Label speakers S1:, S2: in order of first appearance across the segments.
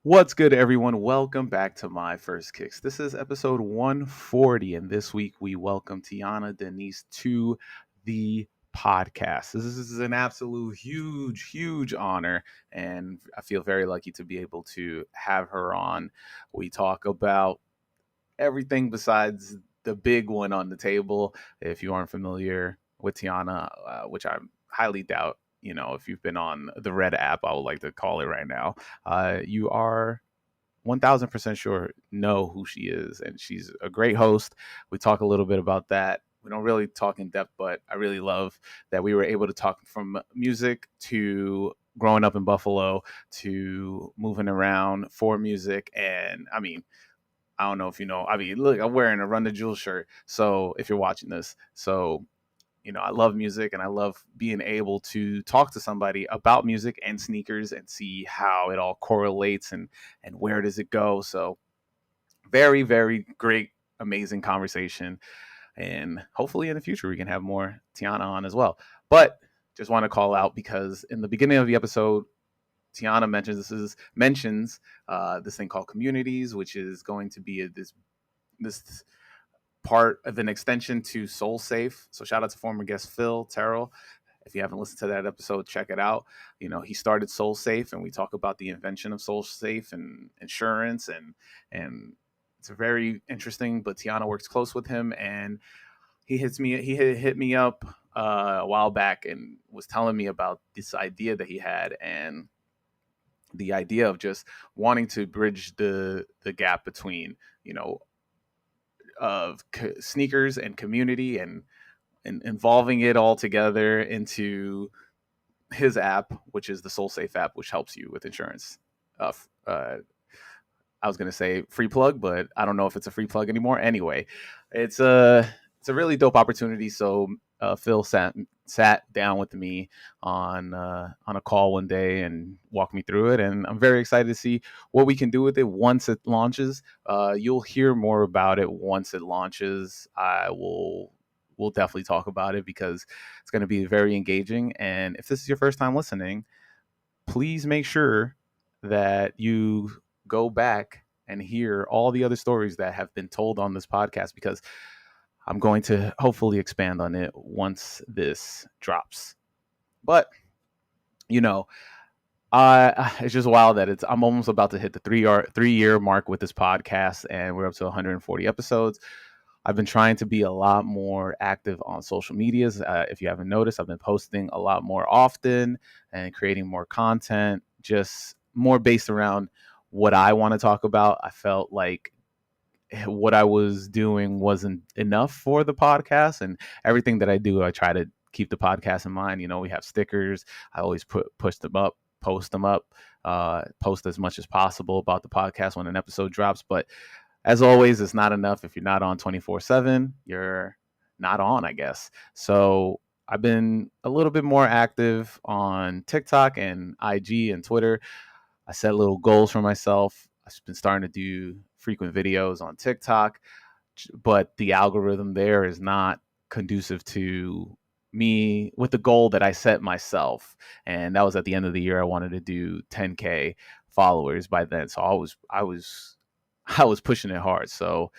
S1: What's good, everyone? Welcome back to My First Kicks. This is episode 140, and this week we welcome Tiona Deniece to the podcast. This is an absolute huge honor, and I feel very lucky to be able to have her on. We talk about everything besides the big one on the table. If you aren't familiar with Tiana, which I highly doubt, if you've been on the Red app, I would like to call it right now, you are 1000% sure know who she is, and she's a great host. We talk a little bit about that. We don't really talk in depth, but I really love that we were able to talk from music to growing up in Buffalo to moving around for music. And I mean, I don't know if you know. I mean, look, I'm wearing a Run the Jewel shirt. So if you're watching this, I love music and I love being able to talk to somebody about music and sneakers and see how it all correlates and where does it go. So very great, amazing conversation. And hopefully in the future we can have more Tiana on as well. But just want to call out because in the beginning of the episode, Tiana mentions this thing called communities, which is going to be this part of an extension to Soul Safe. So shout out to former guest Phil Terrell. If you haven't listened to that episode, check it out. He started Soul Safe, and we talk about the invention of Soul Safe and insurance, and it's very interesting. But Tiana works close with him, and he hit me up a while back and was telling me about this idea that he had, and the idea of just wanting to bridge the gap between sneakers and community and involving it all together into his app, which is the Soul Safe app, which helps you with insurance. Uh, I was gonna say free plug, but I don't know if it's a free plug anymore. Anyway, it's a really dope opportunity. So Phil sat down with me on a call one day and walked me through it, and I'm very excited to see what we can do with it once it launches. You'll hear more about it once it launches. We'll definitely talk about it because it's going to be very engaging. And if this is your first time listening, please make sure that you go back and hear all the other stories that have been told on this podcast because I'm going to hopefully expand on it once this drops. But you know, it's just wild that I'm almost about to hit the 3 year mark with this podcast, and we're up to 140 episodes. I've been trying to be a lot more active on social medias. If you haven't noticed, I've been posting a lot more often and creating more content, just more based around what I want to talk about. I felt like what I was doing wasn't enough for the podcast, and everything that I do, I try to keep the podcast in mind. We have stickers. I always push them up, post them up, post as much as possible about the podcast when an episode drops. But as always, it's not enough. If you're not on 24/7, you're not on, I guess. So I've been a little bit more active on TikTok and IG and Twitter. I set little goals for myself. I've been starting to do frequent videos on TikTok, but the algorithm there is not conducive to me with the goal that I set myself. And that was at the end of the year. I wanted to do 10K followers by then. So I was pushing it hard. So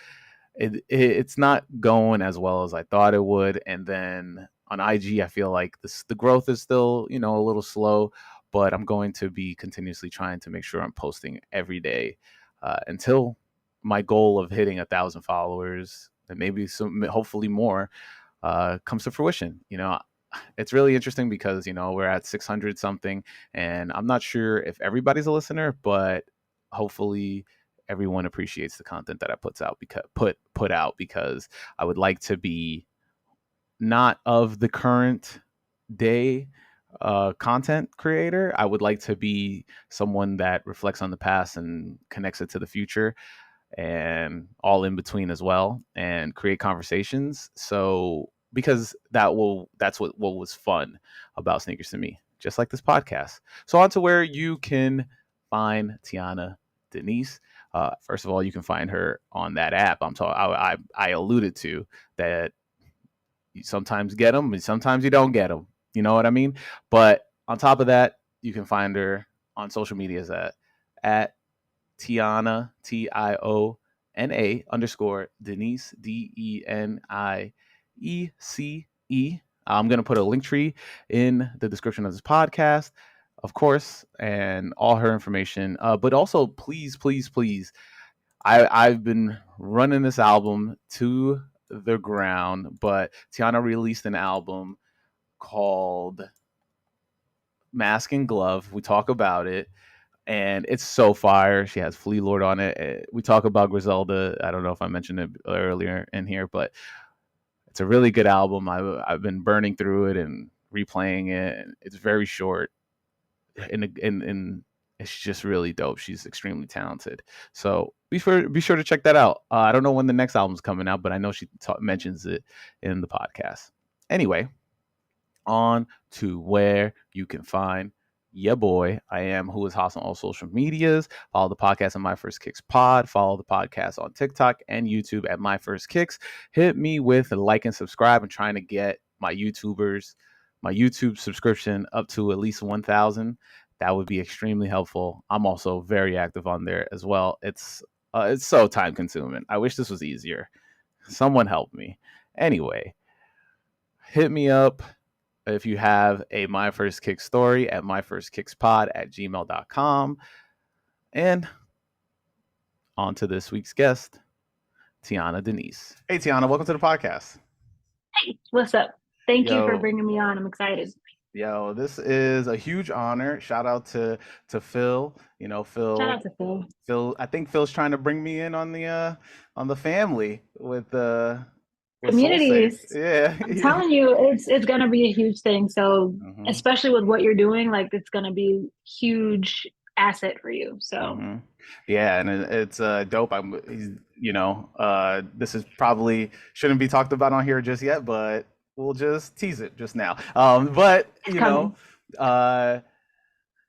S1: it's not going as well as I thought it would. And then on IG, I feel like the growth is still, a little slow, but I'm going to be continuously trying to make sure I'm posting every day until my goal of hitting 1,000 followers and maybe hopefully more comes to fruition. It's really interesting because we're at 600 something, and I'm not sure if everybody's a listener, but hopefully everyone appreciates the content that I put out because I would like to be not of the current day content creator. I would like to be someone that reflects on the past and connects it to the future and all in between as well, and create conversations. So because that's what was fun about sneakers to me, just like this podcast. So on to where you can find Tiona Deniece. First of all, you can find her on that app. I alluded to that. You sometimes get them and sometimes you don't get them. You know what I mean? But on top of that, you can find her on social medias at Tiona, Tiona underscore Deniece, Deniece. I'm going to put a link tree in the description of this podcast, of course, and all her information. But also, please, please, please, I've been running this album to the ground, but Tiona released an album called Mask and Glove. We talk about it, and it's so fire. She has Flea Lord on it. We talk about Griselda. I don't know if I mentioned it earlier in here, but it's a really good album. I've been burning through it and replaying it. It's very short, and it's just really dope. She's extremely talented. So be sure to check that out. I don't know when the next album's coming out, but I know she mentions it in the podcast. Anyway, on to where you can find boy. I am Who Is Haas on all social medias. Follow the podcast at My First Kicks Pod. Follow the podcast on TikTok and YouTube at My First Kicks. Hit me with a like and subscribe. I'm trying to get my YouTube subscription up to at least 1,000. That would be extremely helpful. I'm also very active on there as well. It's so time consuming. I wish this was easier. Someone help me. Anyway, hit me up if you have a My First Kick story at myfirstkickspod@gmail.com. And on to this week's guest, Tiona Deniece. Hey, Tiona, welcome to the podcast.
S2: Hey, what's up? Thank you for bringing me on. I'm excited.
S1: Yo, this is a huge honor. Shout out to Phil. You know, Phil.
S2: Shout out to Phil.
S1: Phil, I think Phil's trying to bring me in on the family with
S2: communities.
S1: Yeah.
S2: I'm telling you, it's gonna be a huge thing. So especially with what you're doing, like it's gonna be a huge asset for you. So
S1: yeah, and it's dope. This is probably shouldn't be talked about on here just yet, but we'll just tease it just now. But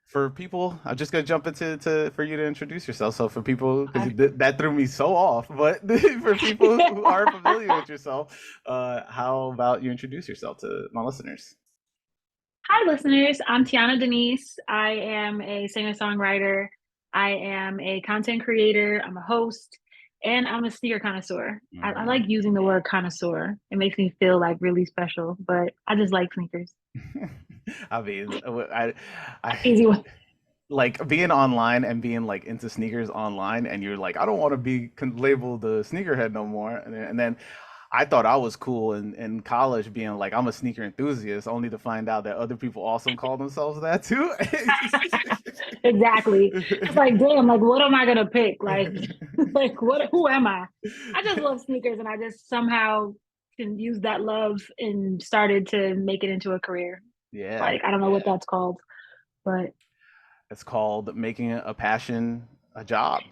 S1: for people, I'm just gonna jump into for you to introduce yourself. So for people, because that threw me so off, but for people who aren't familiar with yourself, how about you introduce yourself to my listeners?
S2: Hi, listeners. I'm Tiona Deniece. I am a singer-songwriter. I am a content creator. I'm a host, and I'm a sneaker connoisseur. I like using the word connoisseur. It makes me feel like really special, but I just like sneakers.
S1: I mean,
S2: easy one.
S1: Like being online and being like into sneakers online, and you're like, I don't want to be labeled the sneakerhead no more. And then I thought I was cool in college, being like, I'm a sneaker enthusiast, only to find out that other people also call themselves that too.
S2: Exactly. It's like, damn, like, what am I gonna pick? Like who am I? I just love sneakers, and I just somehow can use that love and started to make it into a career.
S1: Yeah.
S2: Like, I don't know what that's called, but
S1: it's called making a passion a job,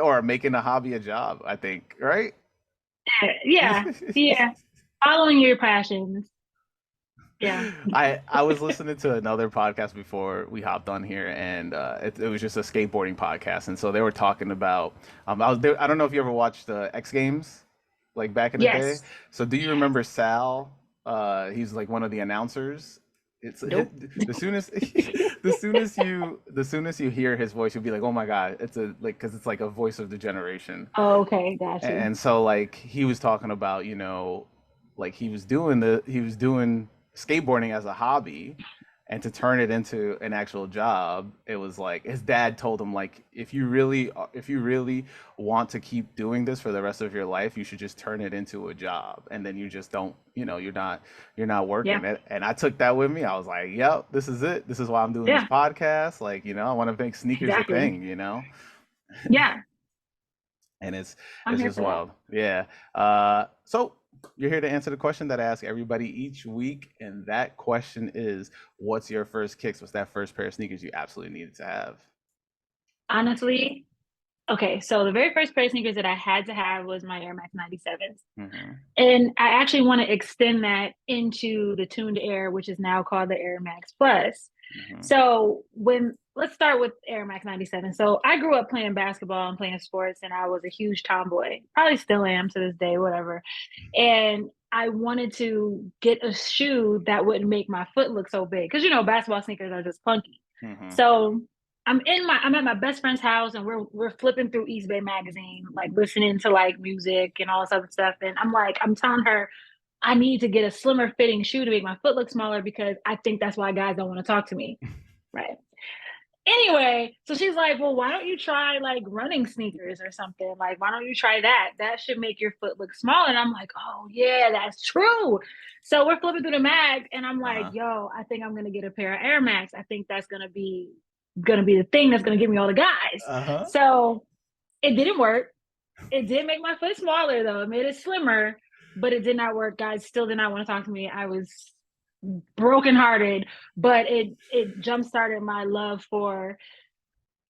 S1: or making a hobby a job, I think, right?
S2: Yeah. Following your passions. Yeah.
S1: I was listening to another podcast before we hopped on here, and it was just a skateboarding podcast, and so they were talking about I don't know if you ever watched the X Games, like back in the day. So do you remember Sal? He's like one of the announcers. It's
S2: nope.
S1: the soonest you hear his voice, you'll be like, oh my god, it's because it's like a voice of the generation.
S2: Oh, okay, gotcha.
S1: And so like he was talking about, like he was doing skateboarding as a hobby, and to turn it into an actual job, it was like his dad told him, like, if you really want to keep doing this for the rest of your life, you should just turn it into a job, and then you just don't, you're not working it. And I took that with me. I was like, yep, this is it. This is why I'm doing this podcast. Like, I want to make sneakers a thing,
S2: Yeah.
S1: And it's just wild. Yeah. So you're here to answer the question that I ask everybody each week, and that question is, what's your first kicks? What's that first pair of sneakers you absolutely needed to have?
S2: Honestly, okay, so the very first pair of sneakers that I had to have was my Air Max 97s. And I actually want to extend that into the Tuned Air, which is now called the Air Max Plus. So let's start with Air Max 97. So I grew up playing basketball and playing sports, and I was a huge tomboy. Probably still am to this day, whatever. And I wanted to get a shoe that wouldn't make my foot look so big. Because, basketball sneakers are just clunky. So I'm at my best friend's house and we're flipping through East Bay magazine, like listening to like music and all this other stuff. And I'm telling her I need to get a slimmer fitting shoe to make my foot look smaller because I think that's why guys don't want to talk to me. Right. Anyway, so she's like, well, why don't you try like running sneakers or something? Like, why don't you try that? That should make your foot look smaller. And I'm like, oh yeah, that's true. So we're flipping through the mag and I'm like,
S1: Uh-huh.
S2: yo, I think I'm gonna get a pair of Air Max. I think that's gonna be the thing that's gonna give me all the guys.
S1: Uh-huh.
S2: So it didn't work. It did make my foot smaller though. It made it slimmer, but it did not work. Guys still did not want to talk to me. I was brokenhearted, but it jump started my love for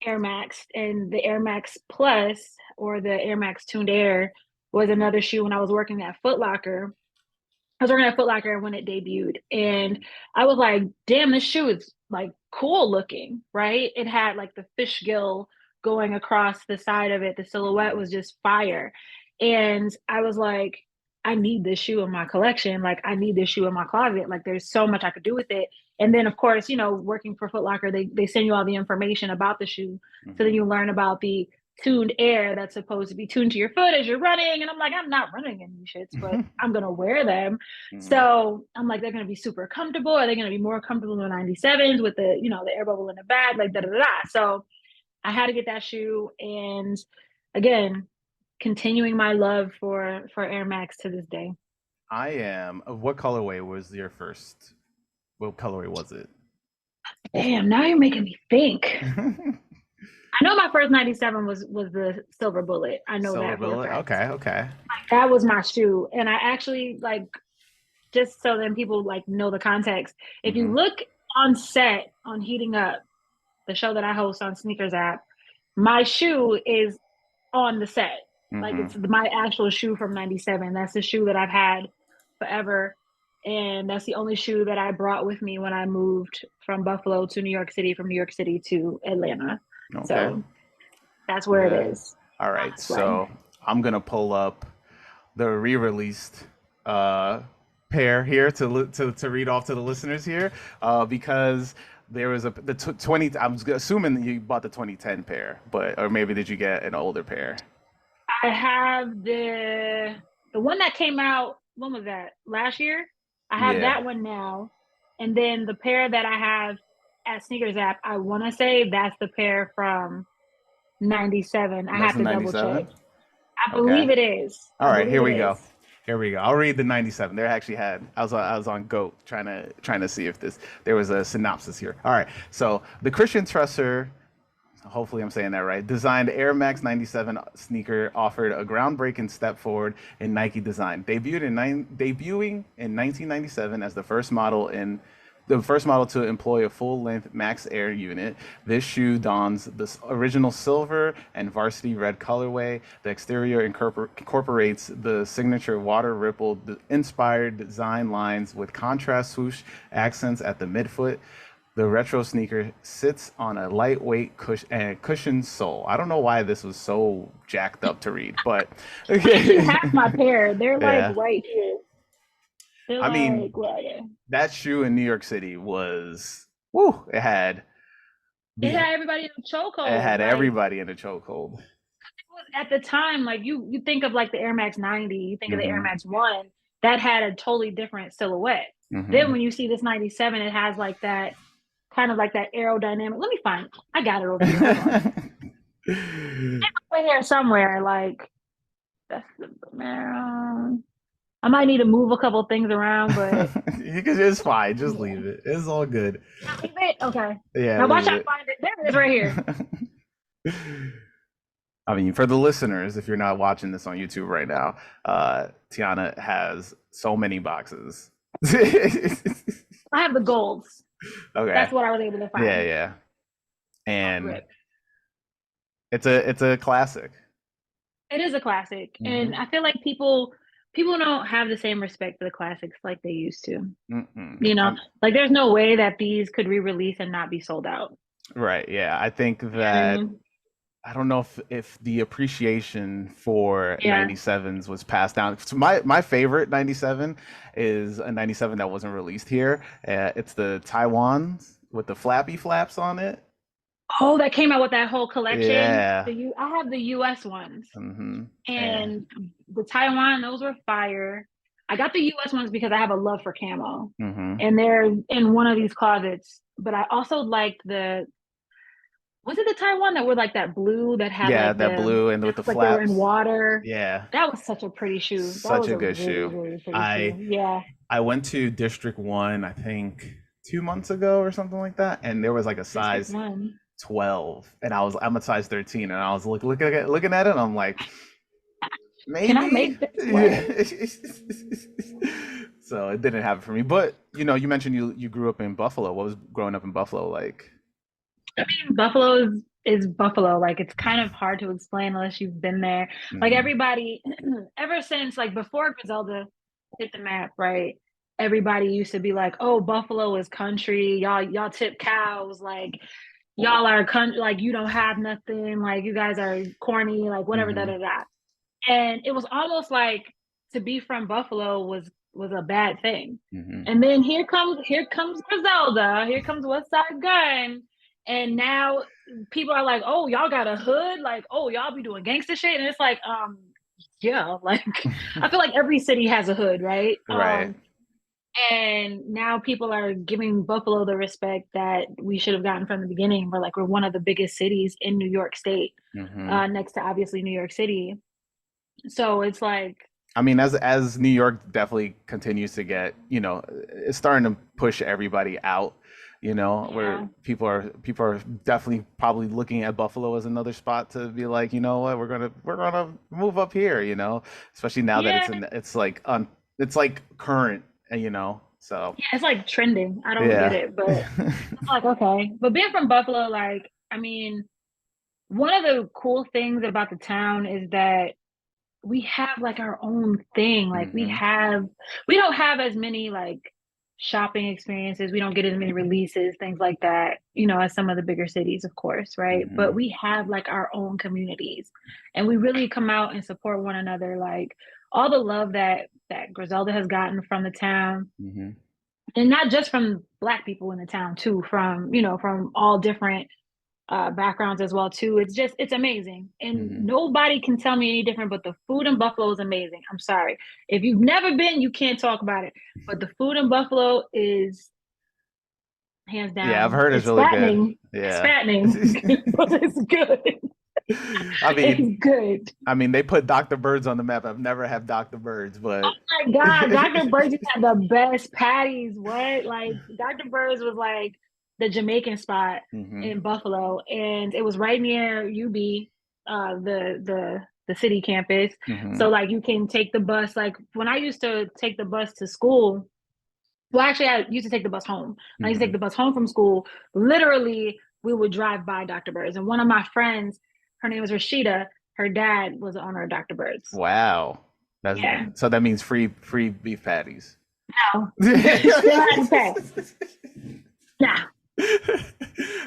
S2: Air Max, and the Air Max Plus or the Air Max Tuned Air was
S1: Mhm.
S2: another shoe when I was working at Foot Locker. I was working at Foot Locker when it debuted, and I was like, "Damn, this shoe is like cool looking, right?" It had like the fish gill going across the side of it. The silhouette
S1: Mhm.
S2: was just fire, and I was like, "I need this shoe in my collection. Like, I need this shoe in my closet. Like, there's so much I could do with it." And then, of course, working for Foot Locker, they send you all the information about the shoe, so then
S1: Mhm.
S2: you learn about the tuned air that's supposed to be tuned to your foot as you're running. And I'm like, I'm not running in these shits, but I'm gonna wear them.
S1: Mhm.
S2: So I'm like, they're gonna be super comfortable. Are they gonna be more comfortable than the 97s with the air bubble in the back, like da da da. So I had to get that shoe, and again, continuing my love for Air Max to this day.
S1: I am. What colorway was your first? What colorway was it?
S2: Damn, now you're making me think. I know my first 97 was the silver bullet. I know
S1: Silver
S2: that for a
S1: bullet.
S2: fact.
S1: Okay, okay.
S2: That was my shoe. And I actually like just so then people like know the context. If you
S1: Hmm.
S2: look on set on Heating Up, the show that I host on Sneakers app, my shoe is on the set. Like
S1: Hmm.
S2: it's my actual shoe from 97. That's the shoe that I've had forever. And that's the only shoe that I brought with me when I moved from Buffalo to New York City, from New York City to Atlanta.
S1: Okay.
S2: So that's where it
S1: Yeah.
S2: is
S1: All
S2: on
S1: right.
S2: display.
S1: So I'm gonna pull up the re-released uh, pair here to read off to the listeners here, because there was the 20. I'm assuming you bought the 2010 pair, but or maybe did you get an older pair?
S2: I have the one that came out, when was that? Last year? I have
S1: Yeah.
S2: that one now. And then the pair that I have at Sneakers app, I want to say that's the pair from 97. I
S1: That's
S2: have
S1: the
S2: to double check.
S1: 97.
S2: I
S1: Okay.
S2: believe it is.
S1: All
S2: I
S1: right,
S2: believe
S1: here
S2: it
S1: we go.
S2: is.
S1: Here we go. I'll read the 97. There actually had I was on Goat trying to see if there was a synopsis here. All right. So, the Christian Trusser, hopefully I'm saying that right, designed Air Max 97 sneaker offered a groundbreaking step forward in Nike design. Debuting in 1997 as the first model to employ a full-length Max Air unit, this shoe dons the original silver and varsity red colorway. The exterior incorporates the signature water ripple inspired design lines with contrast swoosh accents at the midfoot. The retro sneaker sits on a lightweight cushioned sole. I don't know why this was so jacked up to read, but
S2: I actually
S1: okay.
S2: have my pair. They're like
S1: Yeah.
S2: right here. They're
S1: I mean,
S2: like right here.
S1: that shoe in New York City was woo.
S2: It
S1: The
S2: had everybody in a
S1: it
S2: chokehold.
S1: had
S2: Like
S1: everybody in a chokehold.
S2: at the time, like you think of like the Air Max 90, you think of the Air
S1: Mm-hmm.
S2: Max 1, that had a totally different silhouette. Then
S1: Mm-hmm.
S2: when you see this 97, it has like that kind of like that aerodynamic. Let me find it. I got it over here. Hold on. Right here somewhere. Like that's man. I might need to move a couple things around, but
S1: It's fine. Just
S2: yeah.
S1: leave it. It's all good.
S2: Leave it? Okay.
S1: Yeah,
S2: Now watch
S1: leave
S2: out
S1: it.
S2: find it. There it is right here.
S1: I mean, for the listeners, if you're not watching this on YouTube right now, Tiana has so many boxes.
S2: I have the golds.
S1: Okay.
S2: That's what I was able to
S1: Yeah,
S2: find.
S1: yeah.
S2: Off
S1: And
S2: rip.
S1: it's a classic.
S2: It is a classic, and
S1: Hmm.
S2: I feel like people don't have the same respect for the classics like they used to.
S1: Mm-mm.
S2: You know, like there's no way that these could re-release and not be sold out.
S1: Right. Yeah. I think
S2: You know what I
S1: that
S2: mean?
S1: I don't know if the appreciation for
S2: Yeah.
S1: 97s was passed down. So my favorite 97 is a 97 that wasn't released here. It's the Taiwan with the flappy flaps on it.
S2: Oh, that came out with that whole collection.
S1: Yeah.
S2: I have the US ones.
S1: Yeah.
S2: And the Taiwan, those were fire. I got the US ones because I have a love for camo. And they're in one of these closets. But I also liked was it the Taiwan that were like that blue that had
S1: Yeah,
S2: like
S1: that blue and
S2: it
S1: with the
S2: looked like they were in
S1: flaps.
S2: water?
S1: Yeah.
S2: That was such a pretty shoe. That
S1: Such
S2: was
S1: a
S2: a
S1: good
S2: really,
S1: shoe.
S2: really pretty
S1: I
S2: shoe. Yeah.
S1: I went to District 1, I think 2 months ago or something like that, and there was like a
S2: District
S1: size
S2: One.
S1: 12 and I'm a size 13 and I was looking at it and I'm like,
S2: Can I
S1: maybe.
S2: make this work?
S1: So it didn't happen for me. But you mentioned you grew up in Buffalo. What was growing up in Buffalo like?
S2: I mean, Buffalo is Buffalo. Like it's kind of hard to explain unless you've been there. Like
S1: Hmm.
S2: everybody, ever since like before Griselda hit the map, right? Everybody used to be like, "Oh, Buffalo is country. Y'all tip cows. Like y'all are country. Like you don't have nothing. Like you guys are corny. Like whatever, da
S1: Hmm.
S2: da da." And it was almost like to be from Buffalo was a bad thing.
S1: Hmm.
S2: And then here comes Griselda, here comes Westside Gunn, and now people are like, oh, y'all got a hood, like, oh, y'all be doing gangster shit, and it's like, yeah, like I feel like every city has a hood, right?
S1: Right.
S2: And now people are giving Buffalo the respect that we should have gotten from the beginning. We're one of the biggest cities in New York State,
S1: Hmm.
S2: next to obviously New York City. So it's like,
S1: I mean, as New York definitely continues to get, it's starting to push everybody out, where
S2: yeah,
S1: people are definitely probably looking at Buffalo as another spot to be like, you know what, we're gonna move up here, especially now that
S2: yeah,
S1: it's like current, so
S2: yeah, it's like trending. I don't get
S1: yeah.
S2: it, but it's like, okay. But being from Buffalo, like, I mean, one of the cool things about the town is that we have like our own thing. Like
S1: Hmm.
S2: we don't have as many like shopping experiences. We don't get as many releases, things like that, as some of the bigger cities, of course, right? But
S1: Hmm.
S2: we have like our own communities and we really come out and support one another. Like all the love that Griselda has gotten from the town,
S1: Hmm.
S2: and not just from Black people in the town too, from all different backgrounds as well too. It's amazing, and
S1: Hmm.
S2: nobody can tell me any different. But the food in Buffalo is amazing. I'm sorry if you've never been, you can't talk about it. But the food in Buffalo is hands
S1: Yeah, I've
S2: down.
S1: heard it's
S2: It's
S1: really good.
S2: fattening. It's
S1: Yeah.
S2: fattening, but it's good.
S1: I mean,
S2: It's good.
S1: they put Dr. Birds on the map. I've never had Dr. Birds, but
S2: Oh my God, Dr. Birds had the best patties. What? Like Dr. Birds was like the Jamaican spot
S1: hmm.
S2: in Buffalo, and it was right near UB, the city campus.
S1: Hmm.
S2: So like you can take the bus. Like when I used to take the bus to school, well, actually I used to take the bus home. When I used to take
S1: Hmm.
S2: the bus home from school, literally we would drive by Dr. Birds, and one of my friends, her name was Rashida. Her dad was the owner of Dr. Birds.
S1: Wow. That's
S2: Yeah.
S1: so that means free beef patties.
S2: No, still had to pay. Nah,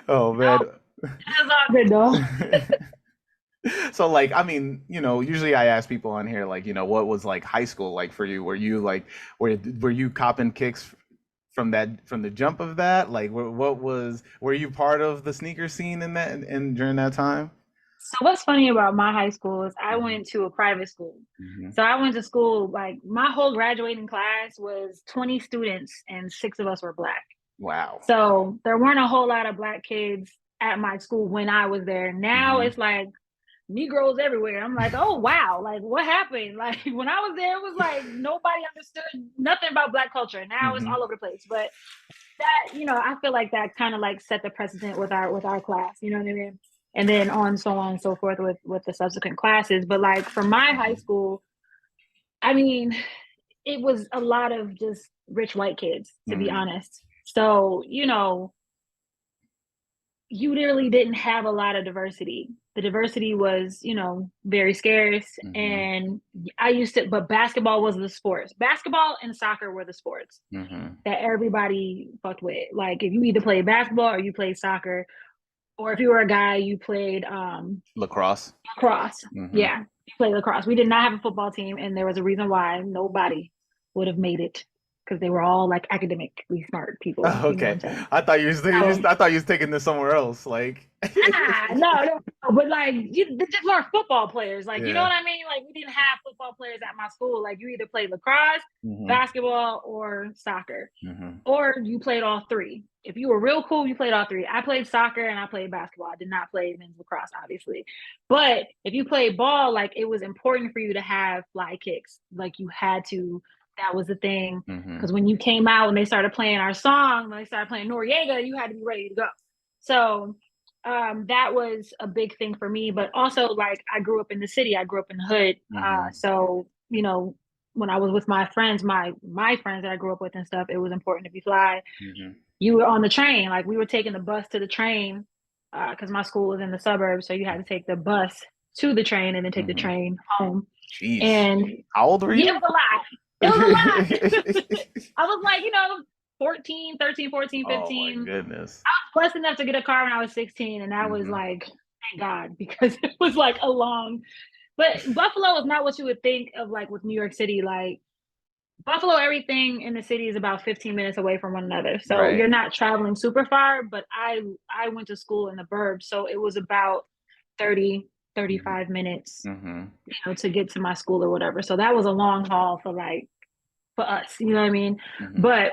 S1: Oh man.
S2: nope. It's all good though.
S1: So like, usually I ask people on here like, what was like high school like for you? Were you like were you copping kicks from the jump of that? Like were you part of the sneaker scene in that and during that time?
S2: So what's funny about my high school is I
S1: Hmm.
S2: went to a private school.
S1: Hmm.
S2: So I went to school, like my whole graduating class was 20 students and six of us were Black.
S1: Wow.
S2: So there weren't a whole lot of Black kids at my school when I was there. Now
S1: Hmm.
S2: it's like Negroes everywhere. I'm like, oh wow, like what happened? Like when I was there, it was like nobody understood nothing about Black culture. Now it's
S1: Hmm.
S2: all over the place. But that, I feel like that kind of like set the precedent with our class, you know what I mean? And then on and so forth with the subsequent classes. But like for my high school, I mean, it was a lot of just rich white kids, to be
S1: Hmm.
S2: honest. So, you literally didn't have a lot of diversity. The diversity was, very scarce.
S1: Hmm.
S2: And but basketball was the sports. Basketball and soccer were the sports
S1: Hmm.
S2: that everybody fucked with. Like if you either played basketball or you played soccer, or if you were a guy, you played
S1: Lacrosse.
S2: lacrosse.
S1: Hmm.
S2: Yeah, you played lacrosse. We did not have a football team, and there was a reason why nobody would have made it. because they were all like academically smart people.
S1: Oh,
S2: You know what
S1: okay.
S2: I'm saying?
S1: I thought you was,
S2: So
S1: I thought you was taking this somewhere else. Like,
S2: no, but like they just weren't football players. Like, you know
S1: yeah.
S2: what I mean? Like, we didn't have football players at my school. Like, you either played lacrosse,
S1: Hmm.
S2: basketball, or soccer,
S1: Hmm.
S2: or you played all three. If you were real cool, you played all three. I played soccer and I played basketball. I did not play men's lacrosse, obviously. But if you played ball, like, it was important for you to have fly kicks. Like, you had to. That was the thing.
S1: Hmm.
S2: Because when you came out and they started playing our song, when they started playing Noriega, you had to be ready to go. So that was a big thing for me. But also, like, I grew up in the city. I grew up in the hood.
S1: Hmm.
S2: So, you know, when I was with my friends, my friends that I grew up with and stuff, it was important to be fly.
S1: Hmm.
S2: You were on the train, like we were taking the bus to the train, because my school was in the suburbs, so you had to take the bus to the train and then take the
S1: Hmm.
S2: train home.
S1: Jeez.
S2: And
S1: How old were
S2: yeah, it
S1: you?
S2: was a lot. It was a lot. I was like, 14, 13, 14,
S1: Oh my
S2: 15.
S1: goodness.
S2: Blessed enough to get a car when I was 16, and that was
S1: Hmm.
S2: like, thank God, because it was like a long. But Buffalo is not what you would think of, like with New York City. Like, Buffalo, everything in the city is about 15 minutes away from one another. So
S1: Right.
S2: you're not traveling super far, but I went to school in the burbs, so it was about 30,
S1: Hmm.
S2: 35 minutes,
S1: Hmm.
S2: to get to my school or whatever. So that was a long haul for us, you know what I mean?
S1: Hmm.
S2: But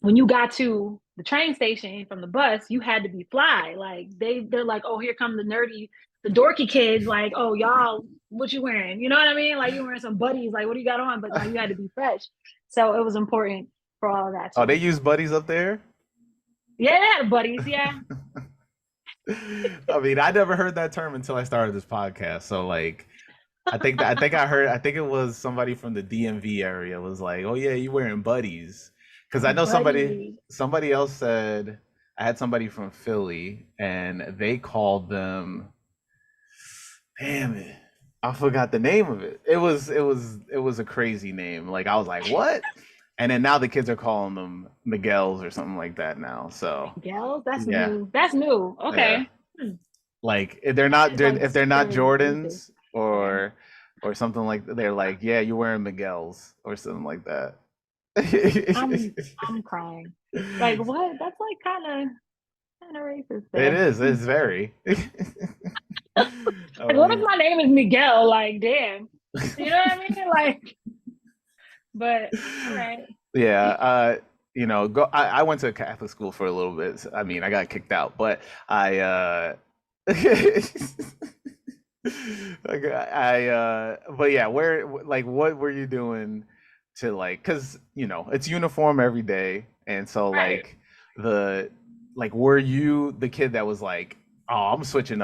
S2: when you got to the train station from the bus, you had to be fly. Like, they're like, oh, here come the dorky kids. Like, oh, y'all, what you wearing? You know what I mean? Like, you wearing some buddies. Like, what do you got on? But like, you had to be fresh. So it was important for all of that
S1: Oh, they
S2: too.
S1: use buddies up there?
S2: Yeah, they had buddies. Yeah,
S1: I mean, I never heard that term until I started this podcast. So like, I think it was somebody from the DMV area was like, "Oh yeah, you wearing buddies?" Because I know
S2: buddies.
S1: somebody else said I had somebody from Philly and they called them. Damn it, I forgot the name of it. It was a crazy name. Like I was like, "What?" And then now the kids are calling them Miguel's or something like that now. So
S2: Miguel's. That's
S1: yeah,
S2: new. That's new.
S1: yeah.
S2: Okay. Hmm.
S1: Like
S2: That is like
S1: if they're not
S2: super racist.
S1: Jordans
S2: Okay.
S1: or something like that, they're like, yeah, you're wearing Miguel's or something like that.
S2: I'm I'm crying. Like, what? That's like kind of racist
S1: It
S2: there.
S1: is. It's very.
S2: Like,
S1: I
S2: what if
S1: mean,
S2: my name is Miguel? Like, damn. You know what I mean? Like, but all right.
S1: yeah. I went to a Catholic school for a little bit. I mean, I got kicked out, but like but yeah, where like what were you doing to like cuz it's uniform every day and so
S2: Right.
S1: the were you the kid that was like, "Oh, I'm switching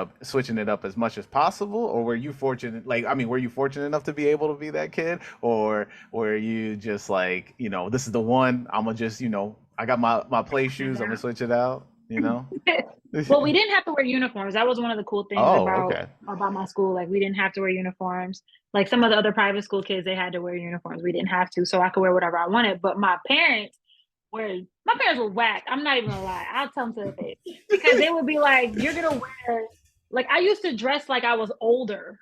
S1: it up as much as possible," or were you fortunate were you fortunate enough to be able to be that kid, or were you just like, this is the one, I'm gonna just, I got my play shoes, I'm gonna switch it out, you know?
S2: Well, we didn't have to wear uniforms. That was one of the cool things
S1: Oh,
S2: about
S1: okay.
S2: my school. Like, we didn't have to wear uniforms. Like, some of the other private school kids, they had to wear uniforms. We didn't have to, so I could wear whatever I wanted. But my parents were whack. I'm not even gonna lie. I'll tell them to their face, because they would be like, "You're gonna wear." Like, I used to dress like I was older,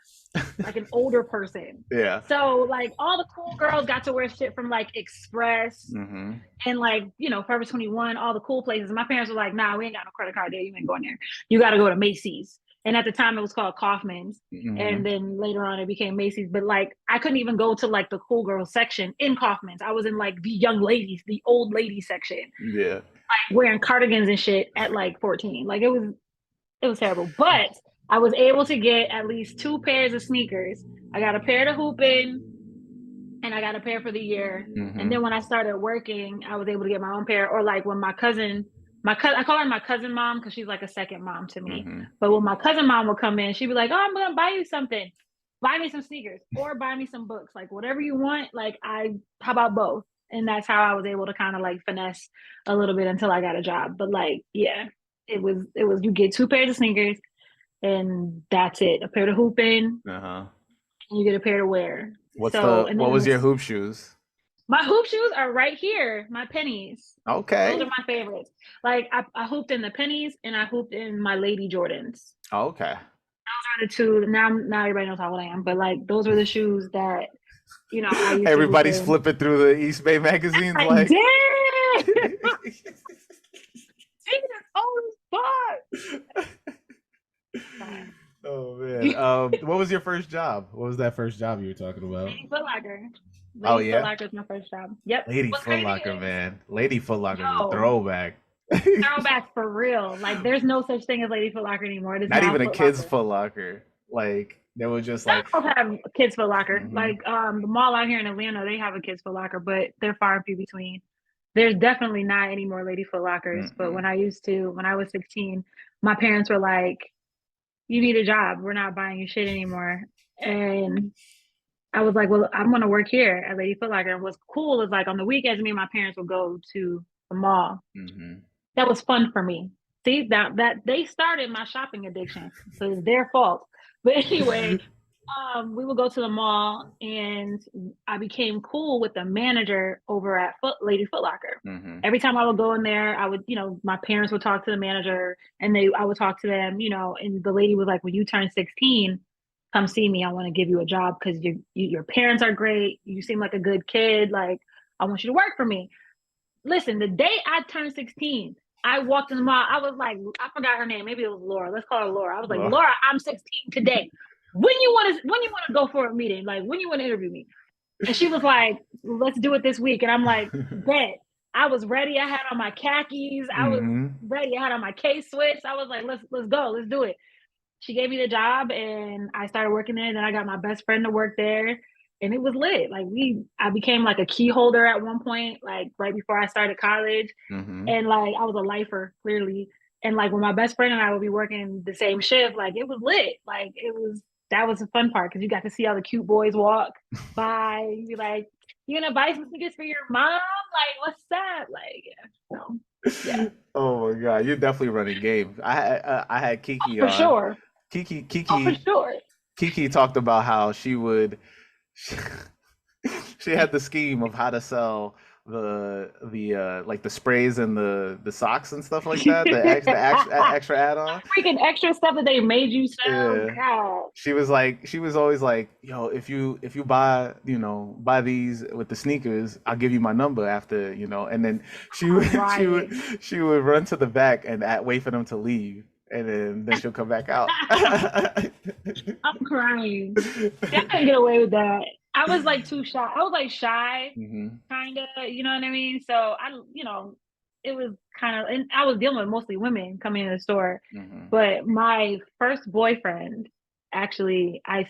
S2: like an older person.
S1: Yeah.
S2: So like, all the cool girls got to wear shit from like Express
S1: Mm-hmm.
S2: and like, Forever 21, all the cool places. My parents were like, "Nah, we ain't got no credit card there. You ain't going there. You got to go to Macy's." And at the time, it was called Kaufman's, and
S1: Mm-hmm.
S2: then later on, it became Macy's. But like, I couldn't even go to like the cool girl section in Kaufman's. I was in like the young ladies, the old lady section,
S1: Yeah.
S2: wearing cardigans and shit at like 14. Like, it was terrible. But I was able to get at least two pairs of sneakers. I got a pair to hoop in, and I got a pair for the year. And
S1: Mm-hmm.
S2: then when I started working, I was able to get my own pair. Or like, when I call her my cousin mom because she's like a second mom to me.
S1: Mm-hmm.
S2: But when my cousin mom would come in, she'd be like, "Oh, I'm gonna buy you something. Buy me some sneakers or buy me some books. Like, whatever you want. Like, how about both?" And that's how I was able to kind of like finesse a little bit until I got a job. But like, yeah, it was you get two pairs of sneakers and that's it. A pair to hoop in,
S1: Uh-huh.
S2: and you get a pair to wear. So, and
S1: What
S2: then
S1: was your hoop shoes?
S2: my hoop shoes are right here, my pennies. Those are
S1: Okay.
S2: my favorites. Like, I hooped in the pennies and I hooped in my Lady Jordans.
S1: Okay.
S2: Those are the two. Now everybody knows how old I am, but like, those were the shoes that you know, I used to move
S1: Everybody's
S2: in.
S1: flipping through the East Bay magazines
S2: I
S1: like.
S2: did. Jesus, oh, fuck.
S1: Oh man. What was your first job? What was that first job you were talking about?
S2: Lady Foot Locker.
S1: Oh
S2: Lady Foot
S1: yeah,
S2: Locker is my first job. Yep.
S1: Lady
S2: What's
S1: Foot
S2: crazy
S1: Locker,
S2: is,
S1: man. Lady Foot Locker's a
S2: yo,
S1: throwback.
S2: throwback for real. Like, there's no such thing as Lady Foot Locker anymore. It is
S1: Not
S2: now
S1: even a
S2: Foot
S1: kid's
S2: Locker.
S1: Foot Locker. Like they were just
S2: Some
S1: like.
S2: of them have kids Foot Locker.
S1: Mm-hmm,
S2: Like, the mall out here in Atlanta, they have a kids Foot Locker, but they're far and few between. There's definitely not any more Lady Foot Lockers. But
S1: mm-mm.
S2: when I was 16, my parents were like, "You need a job. We're not buying you shit anymore." And I was like, "Well, I'm gonna work here at Lady Foot Locker." And what's cool is, like, on the weekends, me and my parents would go to the mall.
S1: Mm-hmm.
S2: That was fun for me. See, that they started my shopping addiction, so it's their fault. But anyway, we would go to the mall, and I became cool with the manager over at Lady Foot Locker.
S1: Mm-hmm.
S2: Every time I would go in there, I would, my parents would talk to the manager, and I would talk to them, and the lady was like, "When you turn 16, come see me. I want to give you a job because your parents are great. You seem like a good kid. Like, I want you to work for me." Listen, the day I turned 16, I walked in the mall. I was like, I forgot her name. Maybe it was Laura. Let's call her Laura. I was like,
S1: Well,
S2: "Laura, I'm 16 today. When you want to go for a meeting? Like, when you want to interview me?" And she was like, "Let's do it this week." And I'm like, "Bet." I was ready. I had on my khakis. I was
S1: mm-hmm.
S2: ready. I had on my K-Swiss. I was like, let's go. Let's do it. She gave me the job, and I started working there. And then I got my best friend to work there, and it was lit. Like, I became like a key holder at one point, like right before I started college.
S1: Mm-hmm.
S2: And like, I was a lifer, clearly. And like, when my best friend and I would be working the same shift, like, it was lit. Like, that was the fun part, because you got to see all the cute boys walk by. You'd be like, "You gonna buy some sneakers for your mom? Like, what's that?" Like, yeah. So, yeah.
S1: Oh my god, you're definitely running game. I had
S2: Oh,
S1: Kiki
S2: for
S1: on.
S2: sure.
S1: Kiki
S2: Oh, for
S1: Kiki
S2: sure.
S1: Kiki talked about how she would. She had the scheme of how to sell the like the sprays and the socks and stuff like that. Extra add on.
S2: Freaking extra stuff that they made you sell.
S1: Yeah.
S2: God.
S1: She was always like, yo, if you buy, buy these with the sneakers, I'll give you my number after, and then she
S2: I'm
S1: would
S2: crying.
S1: she would run to the back and wait for them to leave, and then she'll come back out.
S2: I'm crying. See, I couldn't get away with that. I was like too shy. I was like shy,
S1: Hmm.
S2: kind of, you know what I mean? So it was kind of, and I was dealing with mostly women coming in the store.
S1: Hmm.
S2: But my first boyfriend, actually, I